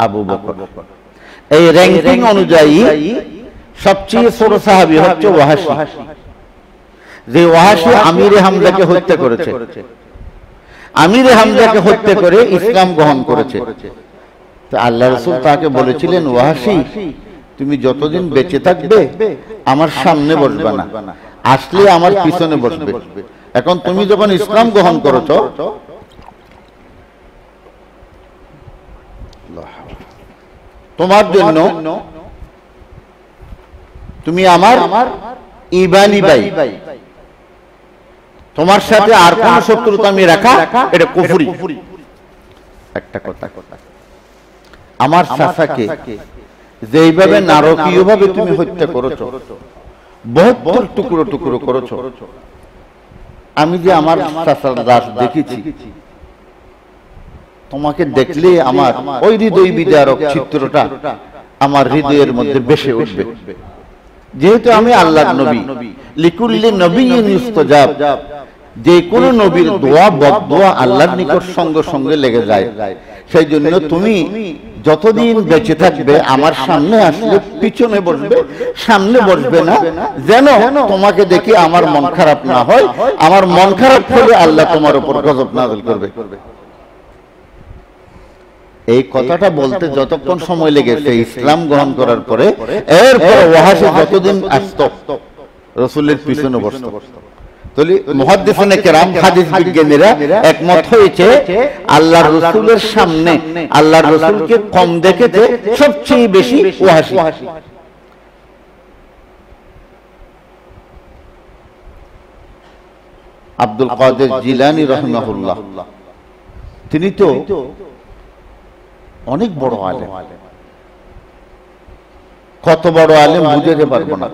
আবু বকর। এই র্যাঙ্কিং অনুযায়ী সবচেয়ে ছোট সাহাবী হচ্ছে ওয়াহাশী, যে ওয়াহাশী আমিরে হামজাকে হত্যা করেছে। আমিরে হামজাকে হত্যা করে ইসলাম গ্রহণ করেছে। তো আল্লাহ রাসূল তাকে বলেছিলেন, ওয়াহাশী, তুমি যতদিন বেঁচে থাকবে আমার সামনে বসবে না, আসলে আমার পিছনে বসবে। এখন তুমি যখন ইসলাম গ্রহণ করেছো, তোমার জন্য তুমি আমার ইবানি ভাই, তোমার সাথে আর কোন শত্রুতা আমি রাখা এটা কুফরি। একটা কথা, আমার চাচাকে যেইভাবে নারকীয় ভাবে তুমি হত্যা করেছো, 72 টুকরো টুকরো করেছো, আমি যে আমার চাচার লাশ দেখেছি, তোমাকে দেখলে আমার ওই হৃদয় বিদারক চিত্রটা আমার হৃদয়ের মধ্যে ভেসে উঠবে। যেহেতু আমি আল্লাহর নবী, লিকুল্লি নবিয়্যিন ইউস্তাজাব, যে কোন নবীর দোয়া বদদোয়া আল্লাহর নিকট সঙ্গে সঙ্গে লেগে যায়। সেই জন্য তুমি যতদিন বেঁচে থাকবে আমার সামনে আসলে পিছনে বসবে, সামনে বসবে না, যেন তোমাকে দেখে আমার মন খারাপ না হয়। আমার মন খারাপ হলে আল্লাহ তোমার উপর গজব নাযিল করবে। এই কথাটা বলতে যতক্ষণ সময় লেগেছে ইসলাম গ্রহণ করার পরে, এরপর ওয়াহাশী যতদিন আসতো রাসূলের পিছনে বসতো। তাহলে মুহাদ্দিসিনে কেরাম, হাদিস বিজ্ঞানীরা একমত হয়েছে, আল্লাহর রাসূলের সামনে আল্লাহর রাসূলকে কম দেখেছে সবচেয়ে বেশি ওয়াহাশী। আব্দুল কাদের জিলানী রাহিমাহুল্লাহ, তিনি তো অনেক বড় আলেম। কত বড় আলেম বুঝাতে পারবো না।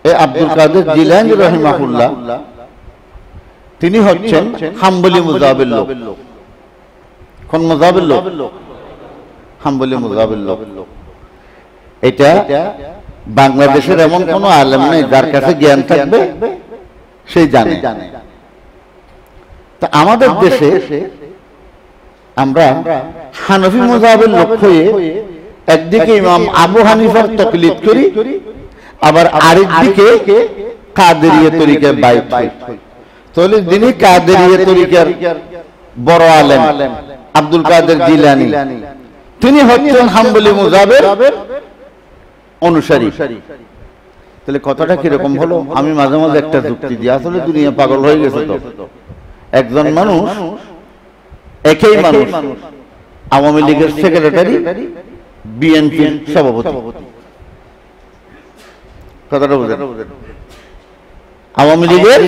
এই আব্দুল কাদের জিলানী রাহিমাহুল্লাহ, তিনি হচ্ছেন হাম্বলি মুযাহিবের লোক। কোন মুযাহিবের লোক? হাম্বলি মুযাহিবের লোক। এটা বাংলাদেশের এমন কোন আলেম নেই যার কাছে জ্ঞান থাকবে সেই জানে। তা আমাদের দেশে আমরা হানফি মুযাহিবের লোক হয়ে একদিকে ইমাম আবু হানিফার তাকলিদ করি, আবার আরেকদিকে কাদেরিয়া তরিকার বাইত হই। তাহলে যিনি কাদেরিয়া তরিকার বড় আলেম আব্দুল কাদের জিলানী, তিনি হচ্ছেন হাম্বলি মুযাহিবের অনুসারী। তাহলে কথাটা কিরকম হলো? আমি মাঝে মাঝে একটা যুক্তি দিই, আসলে দুনিয়া পাগল হয়ে গেছে। তো একজন মানুষ, একই মানুষ, আওয়ামী লীগের সেক্রেটারি, বিএনপির সভাপতি। কথাটা বুঝেন? আওয়ামী লীগের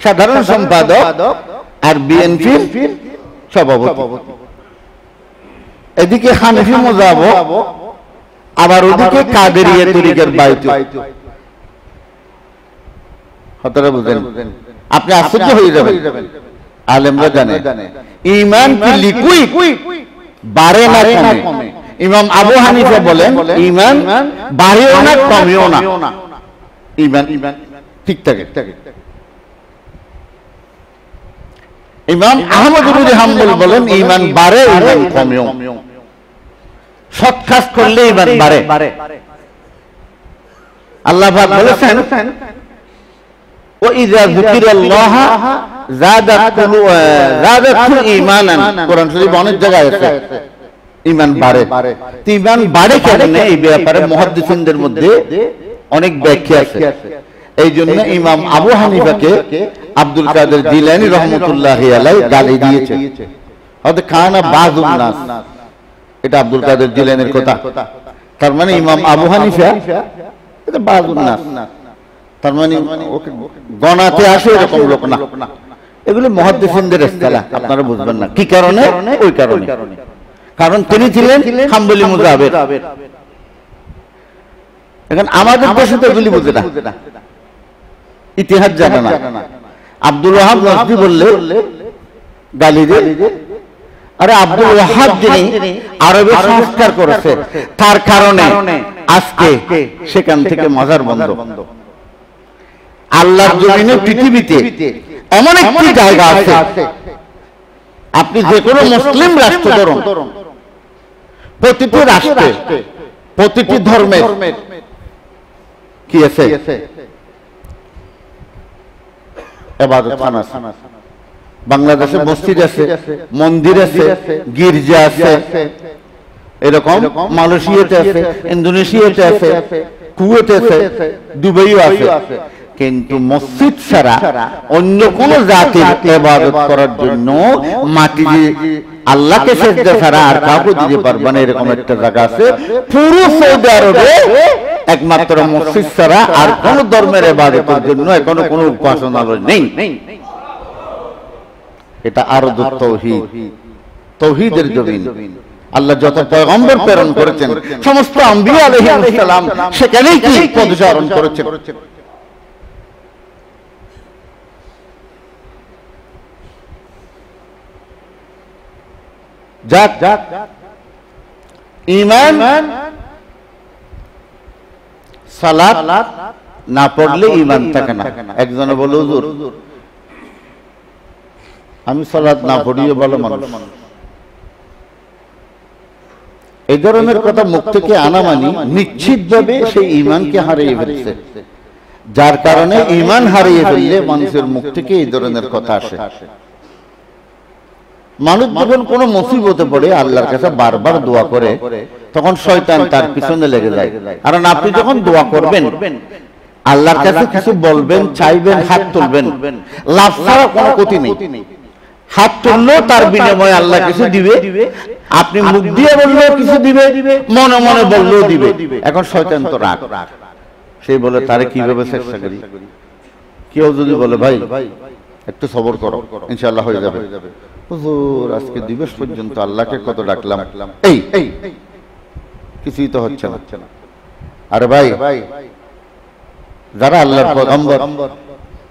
সাধারণ সম্পাদক আর বিএনপির সভাপতি। এদিকে হানফি মুযাহিব, আবার ওদিকে কাদেরিয়া তরিকার বাইত। কথাটা বুঝেন? আপনি আশ্চর্য হয়ে যাবেন। আলেমরা জানে ঈমান কি লিকুইড, বাড়ে না কমে। ইমাম আবু হানিফা বলেন ঈমান বাড়েও না কমেও না, ঈমান ঠিক থাকে। ইমাম আহমদ ইবনে হাম্বল বলেন ঈমান বাড়ে, ঈমান কমেও। সৎ কাজ করলে ঈমান বাড়ে। আল্লাহ পাক বলেছেন ওয়াইযা যিকিরাল্লাহ যাদাতকুম ঈমানান। কোরআন শরীফ অনেক জায়গায় আছে ইমান বাড়ে। ইমান বাড়ে কেমনে এই ব্যাপারে মুহাদ্দিসিনদের মধ্যে অনেক ব্যাখ্যা আছে। এই জন্য ইমাম আবু হানিফাকে আব্দুল কাদের জিলানী রহমতুল্লাহি আলাইহি গালি দিয়েছে, হয়তো কানা বাযুন নাস, এটা আব্দুল কাদের জিলানীর কথা। তার মানে ইমাম আবু হানিফা এটা বাযুন নাস, তার মানে ওকে গণাতে আসে এরকম লোক না। এগুলো মুহাদ্দিসিনদের ইসতিলাহ, আপনারা বুঝবেন না কি কারণে। ওই কারণে, কারণ তিনি ছিলেন হাম্বলি মুযাহিদ। এখন আমাদের দেশে তো এগুলি বুঝে না, ইতিহাস জানে না। আব্দুল ওয়াহাব নজদি বললে গালি দেয়। আরে আব্দুল ওয়াহাব যিনি আরবে সংস্কার করেছে, তার কারণে আজকে সেখান থেকে মাজার বন্ধ। আল্লাহর জমিনে পৃথিবীতে এমন একটি জায়গা আছে, আপনি যে কোনো মুসলিম রাষ্ট্র ধরুন, প্রতিটি রাষ্ট্রে প্রতিটি ধর্মের কি আছে ইবাদতখানা আছে। বাংলাদেশে মসজিদ আছে, মন্দির আছে, গির্জা আছে, এরকম মালয়েশিয়াতে আছে, ইন্দোনেশিয়াতে আছে, কুয়েতে আছে, দুবাইও আছে। কিন্তু মসজিদ ছাড়া অন্য কোন জাতির ইবাদত করার জন্য মাটি আল্লাহকে সেজদা ছাড়া আর কাউকে দিতে পারবে না, এরকম একটা জায়গা আছে পুরো সৌদি আরবে। একমাত্র মসজিদ ছাড়া আর কোন ধর্মের ইবাদতের জন্য এখনো কোনো উপাসনালয় নেই। এটা আরদ তাওহীদ, তাওহীদের জমিন। আল্লাহ যত পয়গম্বর প্রেরণ করেছেন, সমস্ত আম্বিয়া আলাইহিস সালাম সেখানেই কি পদচারণ করেছেন। যাক ঈমান সালাত না পড়লে ঈমান থাকে না। একজনে বলে হুজুর আমি সালাত না পড়িও ভালো মানুষ, এই ধরনের কথা মুখ থেকে আনা মানে নিশ্চিতভাবে সেই ঈমানকে হারিয়ে ফেলছে। যার কারণে ঈমান হারিয়ে ফেললে মানুষের মুখ থেকে এই ধরনের কথা আসে। মানুষ যখন কোন মুসিবতে পড়ে আল্লাহর কাছে বারবার দোয়া করে, তখন শয়তান তার পিছনে লেগে যায়। কারণ আপনি যখন দোয়া করবেন, আল্লাহর কাছে কিছু বলবেন, চাইবেন, হাত তুলবেন, লাভ ছাড়া কোনো ক্ষতি নেই। হাত তুললেও তার বিনিময়ে আল্লাহ কিছু দিবে, আপনি মুখ দিয়ে বললেও কিছু দিবে, মনে মনে বললেও দিবে। এখন শয়তান তো রাগ, সেই বলে তারে কিভাবে চেষ্টা করি। কেউ যদি বলে ভাই একটু সবর করো, ইনশাআল্লাহ হয়ে যাবে। হুজুর আজকে দিবস পর্যন্ত আল্লাহকে কত ডাকলাম, এই কিছুই তো হচ্ছে না। আরে ভাই, যারা আল্লাহর পয়গম্বর,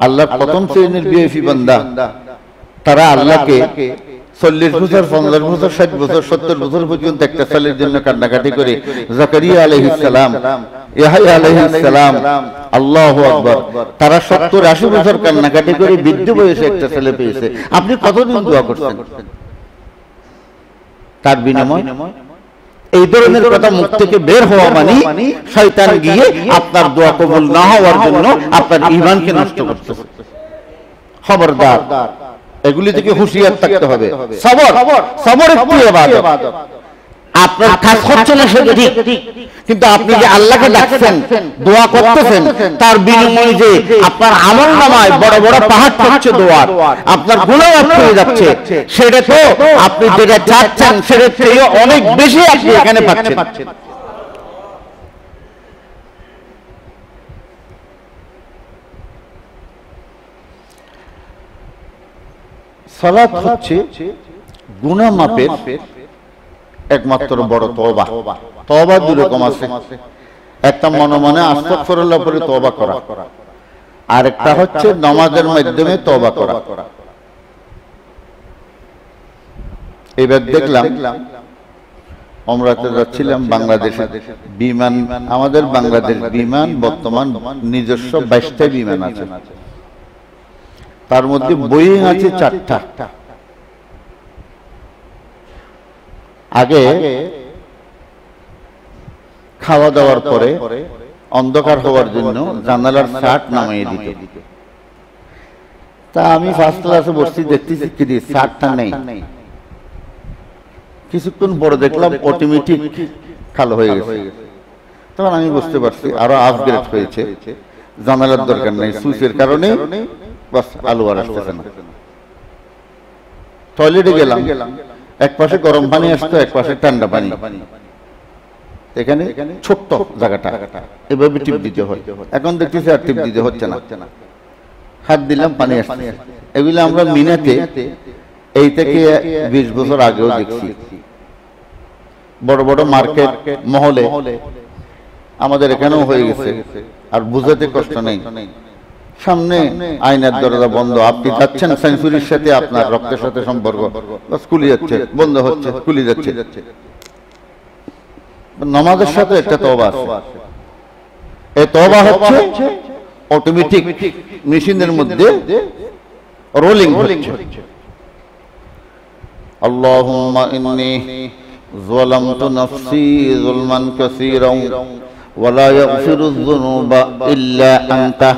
আল্লাহর প্রথম শ্রেণীর ভিআইপি বান্দা, তারা আল্লাহকে 40 বছর, 50 বছর, 60 বছর, 70 বছর পর্যন্ত একটা ছেলের জন্য কান্নাকাটি করে। জাকারিয়া আলাইহিস সালাম, ইয়াহইয়া আলাইহিস সালাম, আল্লাহু আকবার, তারা 70-80 বছর কান্নাকাটি করে বৃদ্ধ বয়সে একটা ছেলে পেয়েছে। আপনি কতদিন দোয়া করছেন তার বিনিময়? এই ধরনের কথা মুখ থেকে বের হওয়া মানে শয়তান গিয়ে আপনার দোয়া কবুল না হওয়ার জন্য আপনার ঈমানকে নষ্ট করতেছে। খবরদার, এগুলি থেকে হুঁশিয়ার থাকতে হবে। সবর, সবর একটি ইবাদত। আপনার কাজ হচ্ছে না সেটা ঠিক, কিন্তু আপনি যে আল্লাহকে ডাকছেন, দোয়া করতেছেন, তার বিনিময়ে যে আপনার আমলনামায় বড় বড় পাহাড় পড়ছে দোয়ার, আপনার গুনাহ মাফ হয়ে যাচ্ছে, সেটা তো আপনি যেটা চাচ্ছেন সেটা থেকে অনেক বেশি আপনি এখানে পাচ্ছেন। সালাত হচ্ছে গুনাহ মাফের একমাত্র বড় তওবা। তওবা দুই রকম আছে, একটা মনে মনে আস্তাগফিরুল্লাহ বলে তওবা করা, আর একটা হচ্ছে নামাজের মাধ্যমে তওবা করা। এবার দেখলাম umrahতে যাচ্ছিলাম বাংলাদেশে, বিমান, আমাদের বাংলাদেশ বিমান বর্তমান নিজস্ব 22টা বিমান আছে, তার মধ্যে বোয়িং আছে 4টা। আগে খাওয়া দাওয়ার পরে অন্ধকার হওয়ার জন্য জানালার শার্ট নামিয়ে দিত। তা আমি ফার্স্ট ক্লাসে বসছি, দেখতেছি কি শার্টটা নেই। কিছুক্ষণ পরে দেখলাম অটোমেটিক কালো হয়ে গেছে। তখন আমি বুঝতে পারছি আরো আপগ্রেড হয়েছে, জানালার দরকার নেই, সুইচের কারণে বাস আলো আর আসতেছে না। টয়লেটে গেলাম, এক পাশে গরম পানি আসতো, এক পাশে ঠান্ডা পানি। এখানে ছোট্ট জায়গাটা এভাবে টিপ দিতে হয়, এখন দেখতেছি আর টিপ দিতে হচ্ছে না, হাত দিলাম পানি আসছে। এগুলো আমরা মিনাতে এই থেকে 20 বছর আগেও দেখছি। বড় বড় মার্কেট মহলে আমাদের এখানেও হয়ে গেছে, আর বুঝাতে কষ্ট নেই। সামনে আয়নার দরজা বন্ধ, আপনি যাচ্ছেন সেঞ্চুরির সাথে, আপনার রক্তের সাথে সম্পর্ক, বাস খুলে যাচ্ছে, বন্ধ হচ্ছে, খুলে যাচ্ছে। নামাজের সাথে একটা তওবা আছে, এই তওবা হচ্ছে অটোমেটিক মেশিনের মধ্যে রোলিং হচ্ছে। আল্লাহুম্মা ইন্নী যালামতু নাফসি যুলমান কাসীরান ওয়া লা ইয়াগফিরুয যুনুবা ইল্লা আনতা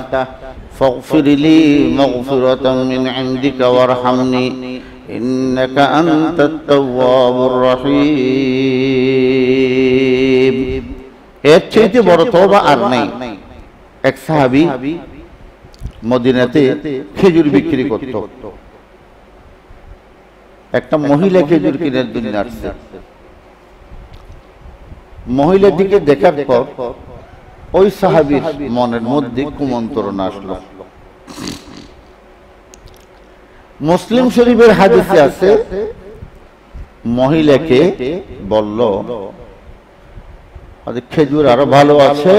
ফাগফির লি মাগফিরাতাম মিন ইনদিকা ওয়ারহামনি ইন্নাকা আনতাত তাওয়াবুর রহিম। এর চেয়ে বড় তওবা আর নাই। এক সাহাবী মদিনাতে খেজুর বিক্রি করত। একটা মহিলা খেজুর কেনার জন্য আসছে। মহিলাটিকে দেখার পর ওই সাহাবীর মনের মধ্যে কুমন্ত্রণা আসলো। মুসলিম শরীফের হাদিসে আছে, মহিলাকে বলল, খেজুর আরো ভালো আছে,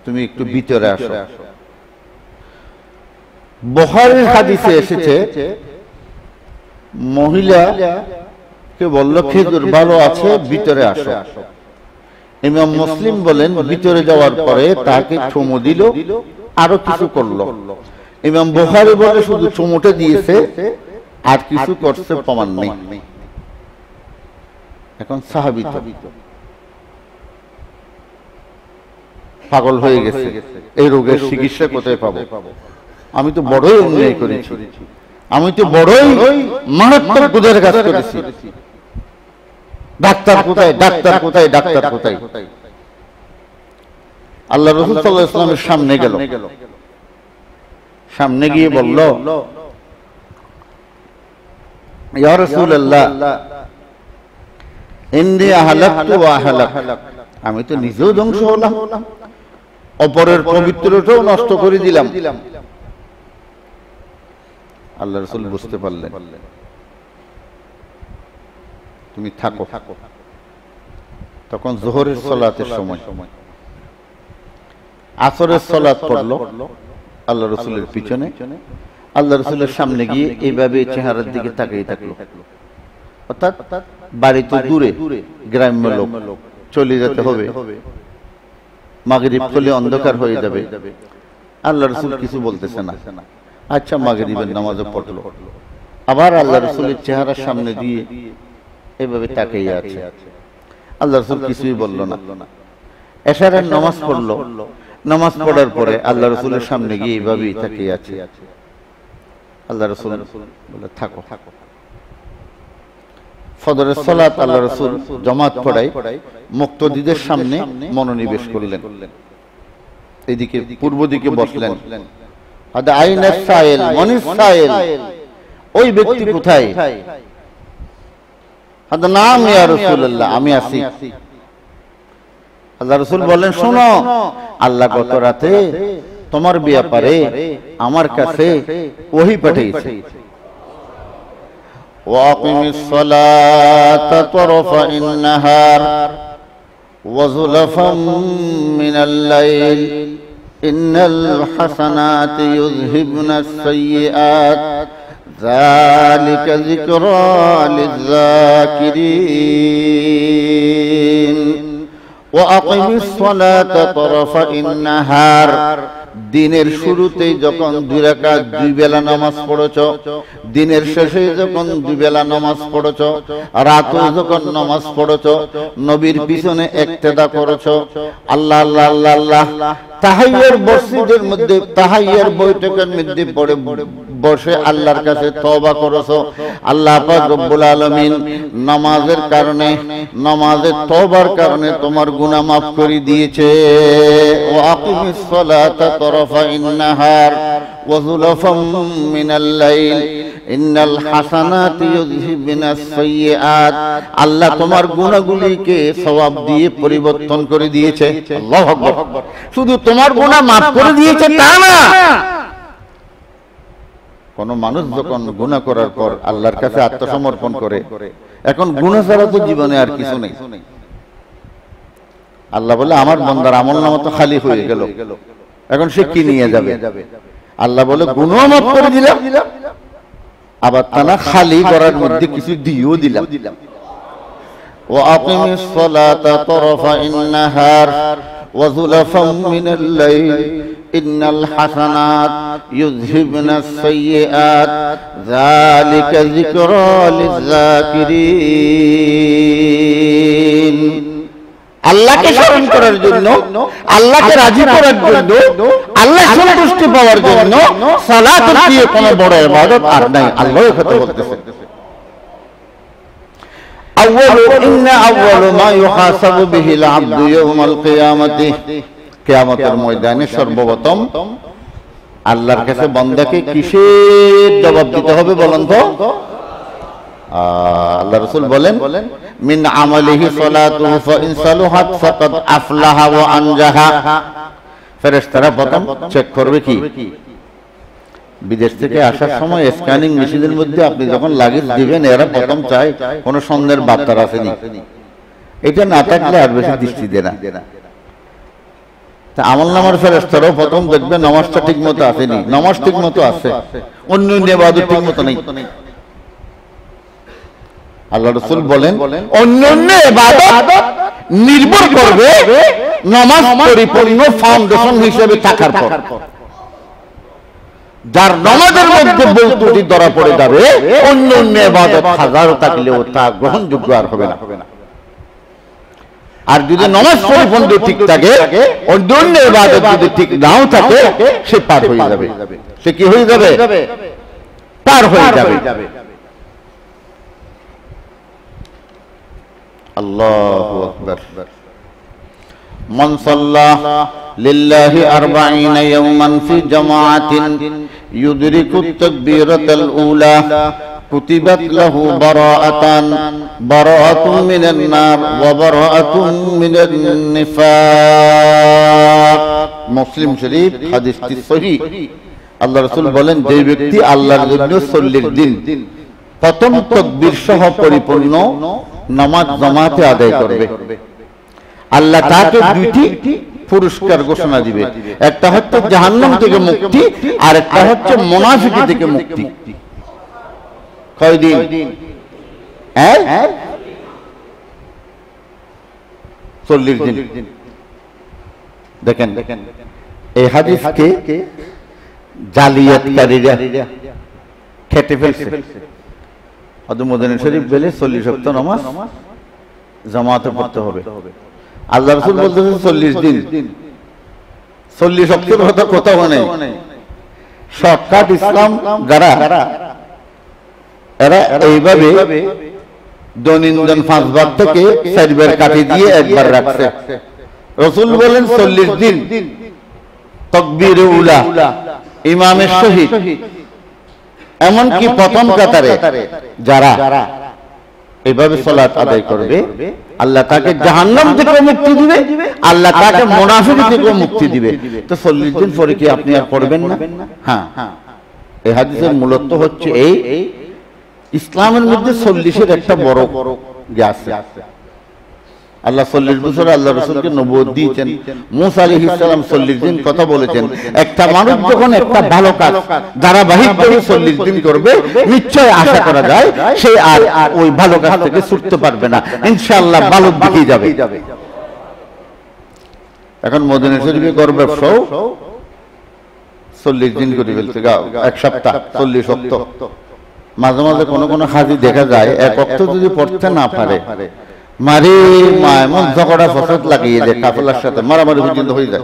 তুমি একটু ভিতরে আসো। বুখারীর হাদিসে এসেছে, মহিলাকে বলল খেজুর ভালো আছে, ভিতরে আসো। ইমাম মুসলিম বলেন, ভিতরে যাওয়ার পরে তাকে চুমু দিল, আরো কিছু করলো। ইমাম বুখারী বলে শুধু চুমুটা দিয়েছে, আর কিছু করছে প্রমাণ নেই। এখন সাহাবী তো পাগল হয়ে গেছে, এই রোগের চিকিৎসা কোথায় পাবো? আমি তো বড়ই অন্যায় করেছি, আমি তো বড়ই মারাত্মক গুনাহের কাজ করেছি। ডাক্তার কোথায়, ডাক্তার কোথায়, ডাক্তার কোথায়? আল্লাহ রাসূল সাল্লাল্লাহু আলাইহি ওয়াসাল্লামের সামনে গেল, সামনে গিয়ে বলল, ইয়া রাসূলুল্লাহ ইন্নী আহলাকতু ওয়া আহলাক, আমি তো নিজেও ধ্বংস হলাম, অপরের পবিত্রতাও নষ্ট করে দিলাম। আল্লাহ রাসূল বুঝতে পারলেন, তুমি থাকো। তখন যোহরের সালাতের সময়, আসরের সালাত পড়লো আল্লাহ রাসূলের পিছনে। আল্লাহ রাসূলের সামনে গিয়ে এইভাবে চেহারার দিকে তাকিয়ে থাকলো। অর্থাৎ বাড়ি তো দূরে, গ্রাম্য লোক, চলে যেতে হবে, মাগরিব হলে অন্ধকার হয়ে যাবে। আল্লাহ রাসূল কিছু বলতেছে না। আচ্ছা, মাগরিবের নামাজও পড়লো, আবার আল্লাহ রাসূলের চেহারার সামনে দিয়ে এভাবে তাকিয়ে আছে। আল্লাহ রাসূল কিছুই বলল না। এশারের নামাজ পড়লো, নামাজ পড়ার পরে আল্লাহ রাসূলের সামনে গিয়ে এইভাবেই তাকিয়ে আছে। আল্লাহ রাসূল বলে, থাকো। ফজরের সালাত আল্লাহ রাসূল জামাত পড়াই মুক্তাদিদের সামনে মনোনিবেশ করলেন। এদিকে পূর্ব দিকে বসলেন। আদা আইনাস সাইল, মনিস সাইল, ওই ব্যক্তি কোথায়? আদা নাম, ইয়া রাসূলুল্লাহ, আমি আছি। আল্লাহ রাসূল বলেন, শোনো, আল্লাহ গত রাতে তোমার ব্যাপারে আমার কাছে ওহী পাঠিয়েছে। ওয়াকিমিস সালাতা তরফাইন নাহার ওয়া যুলফাম মিনাল লাইল ইন্নাল হাসানাতি ইউযহিবনাস সাইয়্যাত যালিকা যিকরা লিয-যাকিরিন। ওয়াকিমিস সালাতা তরফাইন নাহার, দিনের শুরুতেই যখন 2 রাকাত 2 বেলা নামাজ পড়েছো, দিনের শেষে যখন 2 বেলা নামাজ পড়েছো, রাতে যখন নামাজ পড়েছো, নবীর পিছনে ইক্তেদা করেছো, আল্লাহ আল্লাহ আল্লাহ আল্লাহ, তাহাইয়ার মসজিদের মধ্যে, তাহাইয়ার বৈঠকের মধ্যে বসে আল্লাহর কাছে তওবা করেছো, আল্লাহ পাক রব্বুল আলামিন নামাজের কারণে, নামাজের তওবার কারণে তোমার গুনাহ মাফ করে দিয়েছে। ওয়া আকিমিস সালাতা তরফাইন নাহার ওয়া যুলফাম মিনাল লাইল ইন্নাল হাসানাতি ইউযহিবুনাস সাইয়্যাত। আল্লাহ তোমার গুনাহগুলিকে সওয়াব দিয়ে পরিবর্তন করে দিয়েছে। আল্লাহু আকবার। শুধু তোমার গুনাহ মাফ করে দিয়েছে তা না, কোন মানুষ যখন গুনাহ করার পর আল্লাহর কাছে আত্মসমর্পণ করে, এখন গুনাহ ছাড়া তো জীবনে আর কিছু নেই। আল্লাহ বলে আমার বান্দার আমলনামা তো খালি হয়ে গেল, এখন সে কি নিয়ে যাবে? আল্লাহ বলে গুনাহ মাফ করে দিলাম, আবার তানা খালি করার মধ্যে কিছু দিয়েও দিলাম। ওয়া আকিমিস সালাতা তরফাইন নাহার ওয়া যুলফাম মিনাল লাইল ইন্নাল হাসানাত ইউযহিবুনাস সাইয়্যাত যালিকা যিকরা লিয-যাকিরিন। আল্লাহকে স্মরণ করার জন্য, আল্লাহকে রাজি করার জন্য, আল্লাহ সন্তুষ্টি পাওয়ার জন্য সালাতের দিয়ে কোনো বড় ইবাদত আর নাই। আল্লাহই কথা বলতেছেন, আউয়ালু মা ইউহাসাবু বিহিল আবদু ইয়াউমাল কিয়ামাতি। কিয়ামতের ময়দানে সর্বপ্রথম আল্লাহর কাছে বান্দাকে কিসের জবাব দিতে হবে বলেন তো? আল্লাহ রাসূল বলেন মিন আমালিহি সালাতুহু ফাইন সালুহাত ফাকাদ আফলাহা ওয়া আনজাহা। ফেরেশতারা প্রথম চেক করবে কি? বিদেশ থেকে আসার সময় স্ক্যানিং মেশিনের মধ্যে আপনি যখন লাগেজ দিবেন, এরা প্রথম চায় কোন সন্দেহের বার্তা আসেনি। এটা না থাকলে আর বেশি দৃষ্টি দেয় না। তা আমলনামার ফেরেশতারাও প্রথম দেখবে নামাজটা ঠিক মতো আসেনি, নামাজ ঠিক মতো আছে, অন্য ইবাদত ঠিক মতো নেই। আল্লাহ রাসূল বলেন অন্যান্য ইবাদত নির্ভর করবে নামাজ পরিপূর্ণ ফাউন্ডেশন হিসেবে থাকার পর। যার নামাজের মধ্যে ভুল ত্রুটি ধরা পড়ে যাবে, অন্যান্য ইবাদত হাজারো থাকলেও তা গ্রহণযোগ্য আর হবে না। আর যদি নামাজ পরিপূর্ণ ঠিক থাকে, অন্যান্য ইবাদত যদি ঠিক নাও থাকে, সে পার হয়ে যাবে। সে কি হয়ে যাবে? পার হয়ে যাবে। আল্লাহু আকবার। মান সাল্লা লিল্লাহি 40 ইয়াওমান ফি জামাআতিন ইউদরিকু তাকবীরাতাল উলা কুতিবাত লাহু বারাআতুন মিনান নার ওয়া বারাআতুন মিনান নিফাক। মুসলিম শরীফ হাদিসটি সহিহ। আল্লাহ রাসূল বলেন যে ব্যক্তি আল্লাহর জন্য 40 দিন প্রথম তাকবীর সহ পরিপূর্ণ নামাজ জামাতে আদায় করবে, আল্লাহ তাকে দুইটি পুরস্কার ঘোষণা দিবে। একটা হচ্ছে জাহান্নাম থেকে মুক্তি, আর একটা হচ্ছে মুনাফিকি থেকে মুক্তি। কয়দিন? 40 দিন। দেখেন এই হাদিসকে জালিয়াতকারীরা খেটে ফেলছে। মদিনা শরীফ বলে 40 সপ্তাহ নামাজ জামাতে পড়তে হবে। আল্লাহ রাসূল বলতেছেন 40 দিন। 40 সপ্তাহের কথা কোথাও নেই। শর্টকাট ইসলাম যারা, এরা এইভাবে দৈনন্দিন 5 বার থেকে 4 বার কাটি দিয়ে একবার রাখছে। রাসূল বলেন 40 দিন তাকবীরে উলা, ইমামের সহিত, এমনকি প্রথম কাতারে যারা এইভাবে সালাত আদায় করবে, আল্লাহ তাকে জাহান্নাম থেকে মুক্তি দিবে, আল্লাহ তাকে মুনাফিকি থেকে মুক্তি দিবে। তো 40 দিন পরে কি আপনি আর পড়বেন না? হ্যাঁ, এই হাদিসের মূলত হচ্ছে এই ইসলামের মধ্যে 40-এর একটা বড় গ্যাস আছে। আল্লাহ 40 বছর আল্লাহ রাসূলকে নবুয়ত দিয়েছেন। মূসা আলাইহিস সালাম 40 দিন কথা বলেছেন। একটা মানুষ যখন একটা ভালো কাজ ধারাবাহিকভাবে 40 দিন করবে, নিশ্চয় আশা করা যায় সে আর ওই ভালো কাজ থেকে ছুটতে পারবে না, ইনশাআল্লাহ ভালো দিকে যাবে। এখন মদিনা শরীফে গড় ব্যবসাও 40 দিন করে ফেলছে, 1 সপ্তাহ 40 সপ্তাহ। মাঝে মাঝে কোনো হাজি দেখা যায় এক ওয়াক্ত যদি পড়তে না পারে, মারি এমন ঝগড়া ফসদ লাগিয়ে দেয়, কাফেলার সাথে মারামারি পর্যন্ত হয়ে যায়।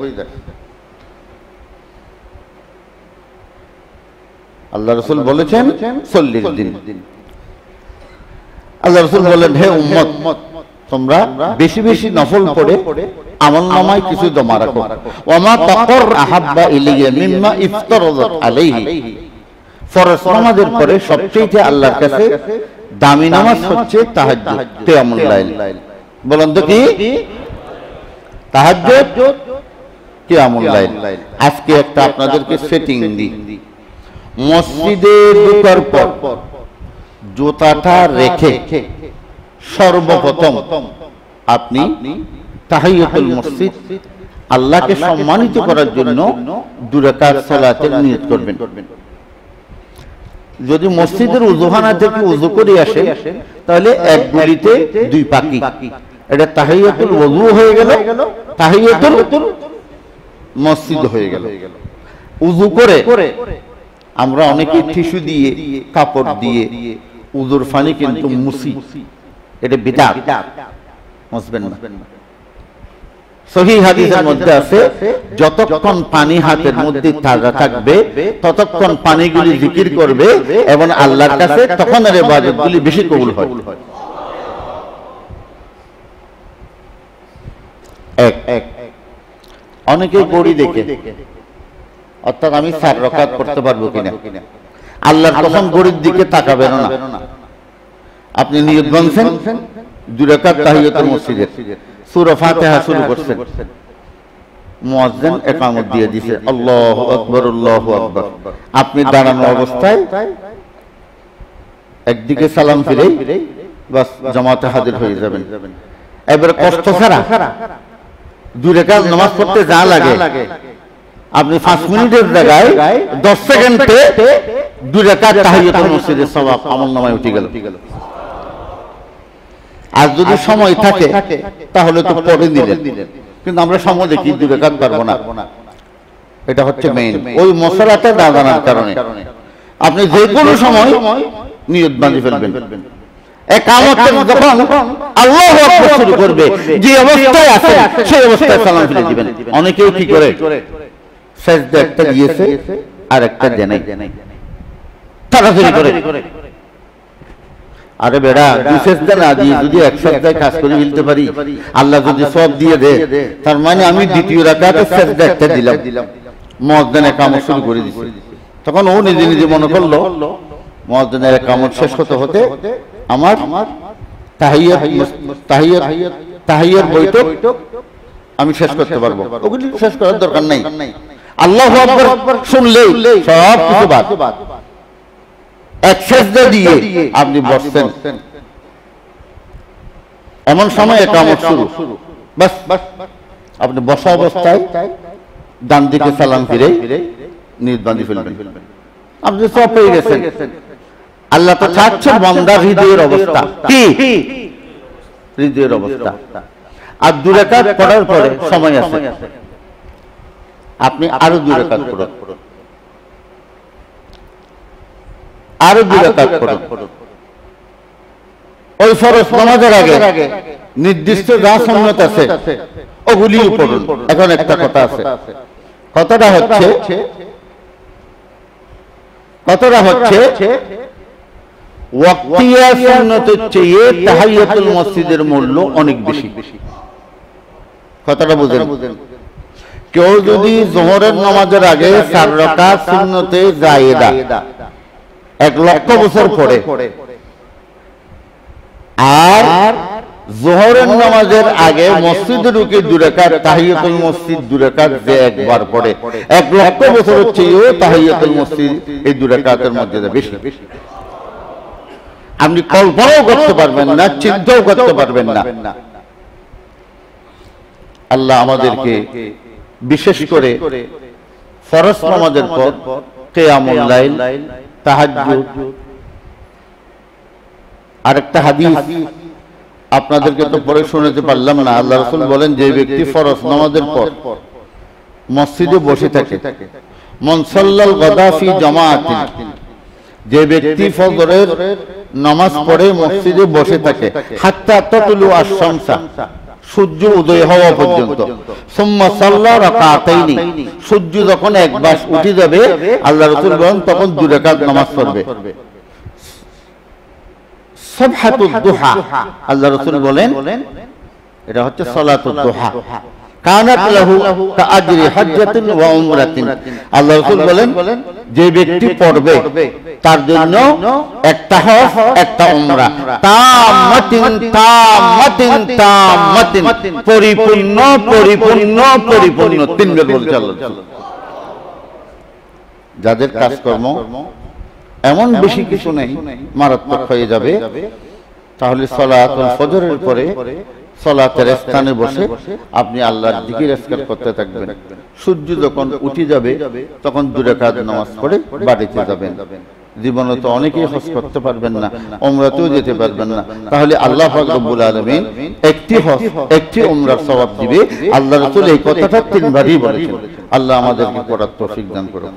আল্লাহ রাসূল বলেছেন 40 দিন। আল্লাহ রাসূল বলেন, হে উম্মত, তোমরা বেশি বেশি নফল পড়ে আমলনামায় কিছু জমা রাখো। ওয়ামা তাকর আহাব্বা ইলাইয়া মিম্মা ইফতারাদাত আলাইহি, ফরজ নামাজের পরে সবচেয়ে আল্লাহর কাছে দামি নামাজ হচ্ছে তাহাজ্জুদ, কিয়ামুল লাইল। বলেন তো কি? তাহাজ্জুদ, কিয়ামুল লাইল। আজকে একটা আপনাদেরকে সেটিং দিই। মসজিদে ঢোকার পর জুতাটা রেখে সর্বপ্রথম আপনি তাহিয়াতুল মসজিদ, আল্লাহকে সম্মানিত করার জন্য 2 রাকাত সালাতের নিয়ত করবেন। যদি মসজিদের উযুখানা থেকে উযু করে আসে তাহলে এক গুলিতে 2 পাকি, এটা তাহিয়াতুল ওযু হয়ে গেল, তাহিয়াতুল মসজিদ হয়ে গেল। উযু করে আমরা অনেকে টিস্যু দিয়ে কাপড় দিয়ে উযুর পানি কিন্তু মুছি, এটা বিদআত, মুছবেন না। সহিহ হাদিসের মধ্যে আছে যতক্ষণ পানি হাতের মধ্যে তাজা থাকবে ততক্ষণ পানিগুলি জিকির করবে এবং আল্লাহর কাছে তখন এর ইবাদতগুলি বেশি কবুল হয়। এক অনেকে গড়ি দেখে, অর্থাৎ আমি 4 রাকাত পড়তে পারবো কিনা, আল্লাহর কসম গড়ির দিকে তাকাবেন না। আপনি নিয়ত বানছেন 2 রাকাত তাহিয়াতুল মসজিদের, সূরা ফাতিহা শুরু করছেন, মুয়াজ্জিন ইকামত দিয়ে দিয়েছে, আল্লাহু আকবার আল্লাহু আকবার। আপনি দাঁড়ানো অবস্থায় একদিকে সালাম ফিরেই বাস জামাতে হাজির হয়ে যাবেন। এবারে কষ্ট ছাড়া 2 রাকাত নামাজ পড়তে যা লাগে আপনি 5 মিনিটের জায়গায় 10 সেকেন্ডে 2 রাকাত তাহিয়াতুল মসজিদের সওয়াব আমলনামায় উঠে গেল। আর যদি সময় থাকে তাহলে তো পড়ে দিলেন, কিন্তু আমরা সময় দেখি 2 রাকাত পারবো না। এটা হচ্ছে মেইন, ওই মশলাটা না জানার কারণে আপনি যে কোনো সময় নিয়ত বাঁধে ফেলবেন। ইকামতের যখন আল্লাহু আকবার শুরু করবে, যে অবস্থায় আছে সেই অবস্থায় সালাম ফিরে দিবেন। অনেকেই কি করে, সাজদা একটা দিয়েছে আর একটা দেয় নাই, তাড়াতাড়ি করে। আরে বেড়া, 2 সাজদা না দিয়ে যদি এক সাজদায় কাজ করে ফেলতে পারি, আল্লাহ যদি সব দিয়ে দেয়, তার মানে আমি দ্বিতীয় রাকাতে সাজদা একটা দিলাম, মুয়াজ্জিন ইকামত শুরু করে দিয়েছে। তখন ও নিজে নিজে মনে করলো মুয়াজ্জিনের ইকামত শেষ হতে আমার তাহিয়ার বৈঠক আমি শেষ করতে পারবো। ওগুলি শেষ করার দরকার নাই, আল্লাহু আকবার শুনলেই সব কিছু বাদ। এক সাজদা দিয়ে আপনি বসছেন, এমন সময় ইকামত শুরু, বাস আপনি বসা অবস্থায় ডান দিকে সালাম ফিরে নিয়ত বাঁধে ফেলবেন, আপনি সব পেয়ে গেছেন। আল্লাহ তো চাচ্ছেন বান্দার হৃদয়ের অবস্থা কি, হৃদয়ের অবস্থা। আর 2 রাকাত পড়ার পরে সময় আছে, আপনি আরো 2 রাকাত পড়ুন, আরো 2 রাকাত পড়ুন। ওই ফরজ নামাজের আগে নির্দিষ্ট যা সুন্নাত আছে ওগুলিও পড়ুন। এখন একটা কথা আছে, কথাটা হচ্ছে ওয়াক্তিয়া সুন্নতের চেয়ে তাহিয়াতুল মসজিদের মূল্য অনেক বেশি। কথাটা বুঝেন? কেউ যদি যোহরের নামাজের আগে 4 রাকাত সুন্নতে জায়েদা 1 লক্ষ বছর পড়ে, আর যোহরের নামাজের আগে মসজিদে ঢুকে 2 রাকাত তাহিয়াতুল মসজিদ 2 রাকাত যে একবার পড়ে, 1 লক্ষ বছরের চেয়েও তাহিয়াতুল মসজিদ এই 2 রাকাতের মর্যাদা বেশি। আপনি কল্পনাও করতে পারবেন না, চিন্তাও করতে পারবেন না। আল্লাহ আমাদেরকে বিশেষ করে ফরজ নামাজের পর কিয়ামুল লাইল, তাহাজ্জুদ। আরেকটা হাদিস আপনাদেরকে তো পরে শোনাতে পারলাম না। আল্লাহ রাসূল বলেন, যে ব্যক্তি ফরজ নামাজের পর মসজিদে বসে থাকে, মান সাল্লাল গাদা ফি জামাআতিন, যে ব্যক্তি ফজরের নামাজ পড়ে মসজিদে বসে থাকে, হাত্তা তাতুলু আশ-শামসা, সূর্য উদয় হওয়া পর্যন্ত। সুম্মা সাল্লা রাকাতাইনি, সূর্য যখন একবার উঠে যাবে আল্লাহ রাসূল বলেন তখন 2 রাকাত নামাজ পড়বে। সাবহাতুদ দুহা, আল্লাহ রাসূল বলেন এটা হচ্ছে সালাতুদ দুহা। কানাত লাহু কাআজরি হজ্জাতিন ওয়া উমরাতিন, আল্লাহ রাসূল বলেন যে ব্যক্তি পড়বে তার জন্য একটা হজ একটা উমরা, তামাতিন তামাতিন তামাতিন, পরিপূর্ণ পরিপূর্ণ পরিপূর্ণ, 3 বার বলছে আল্লাহ রাসূল। যাদের কাজকর্ম এমন বেশি কিছু নেই মারাত্মক হয়ে যাবে, তাহলে সালাতুল ফজরের পরে সালাতের স্থানে বসে আপনি আল্লাহর জিকির আজকার করতে থাকবেন। সূর্য যখন উঠে যাবে তখন 2 রাকাত নামাজ পড়ে বাড়িতে যাবেন। জীবনে তো অনেকেই হজ করতে পারবেন না, উমরাতেও যেতে পারবেন না, তাহলে আল্লাহ পাক রব্বুল আলামিন একটি হজ একটি উমরার সওয়াব দিবে। আল্লাহ রাসূল এই কথাটা 3 বারই বলেছেন। আল্লাহ আমাদেরকে করার তৌফিক দান করুন।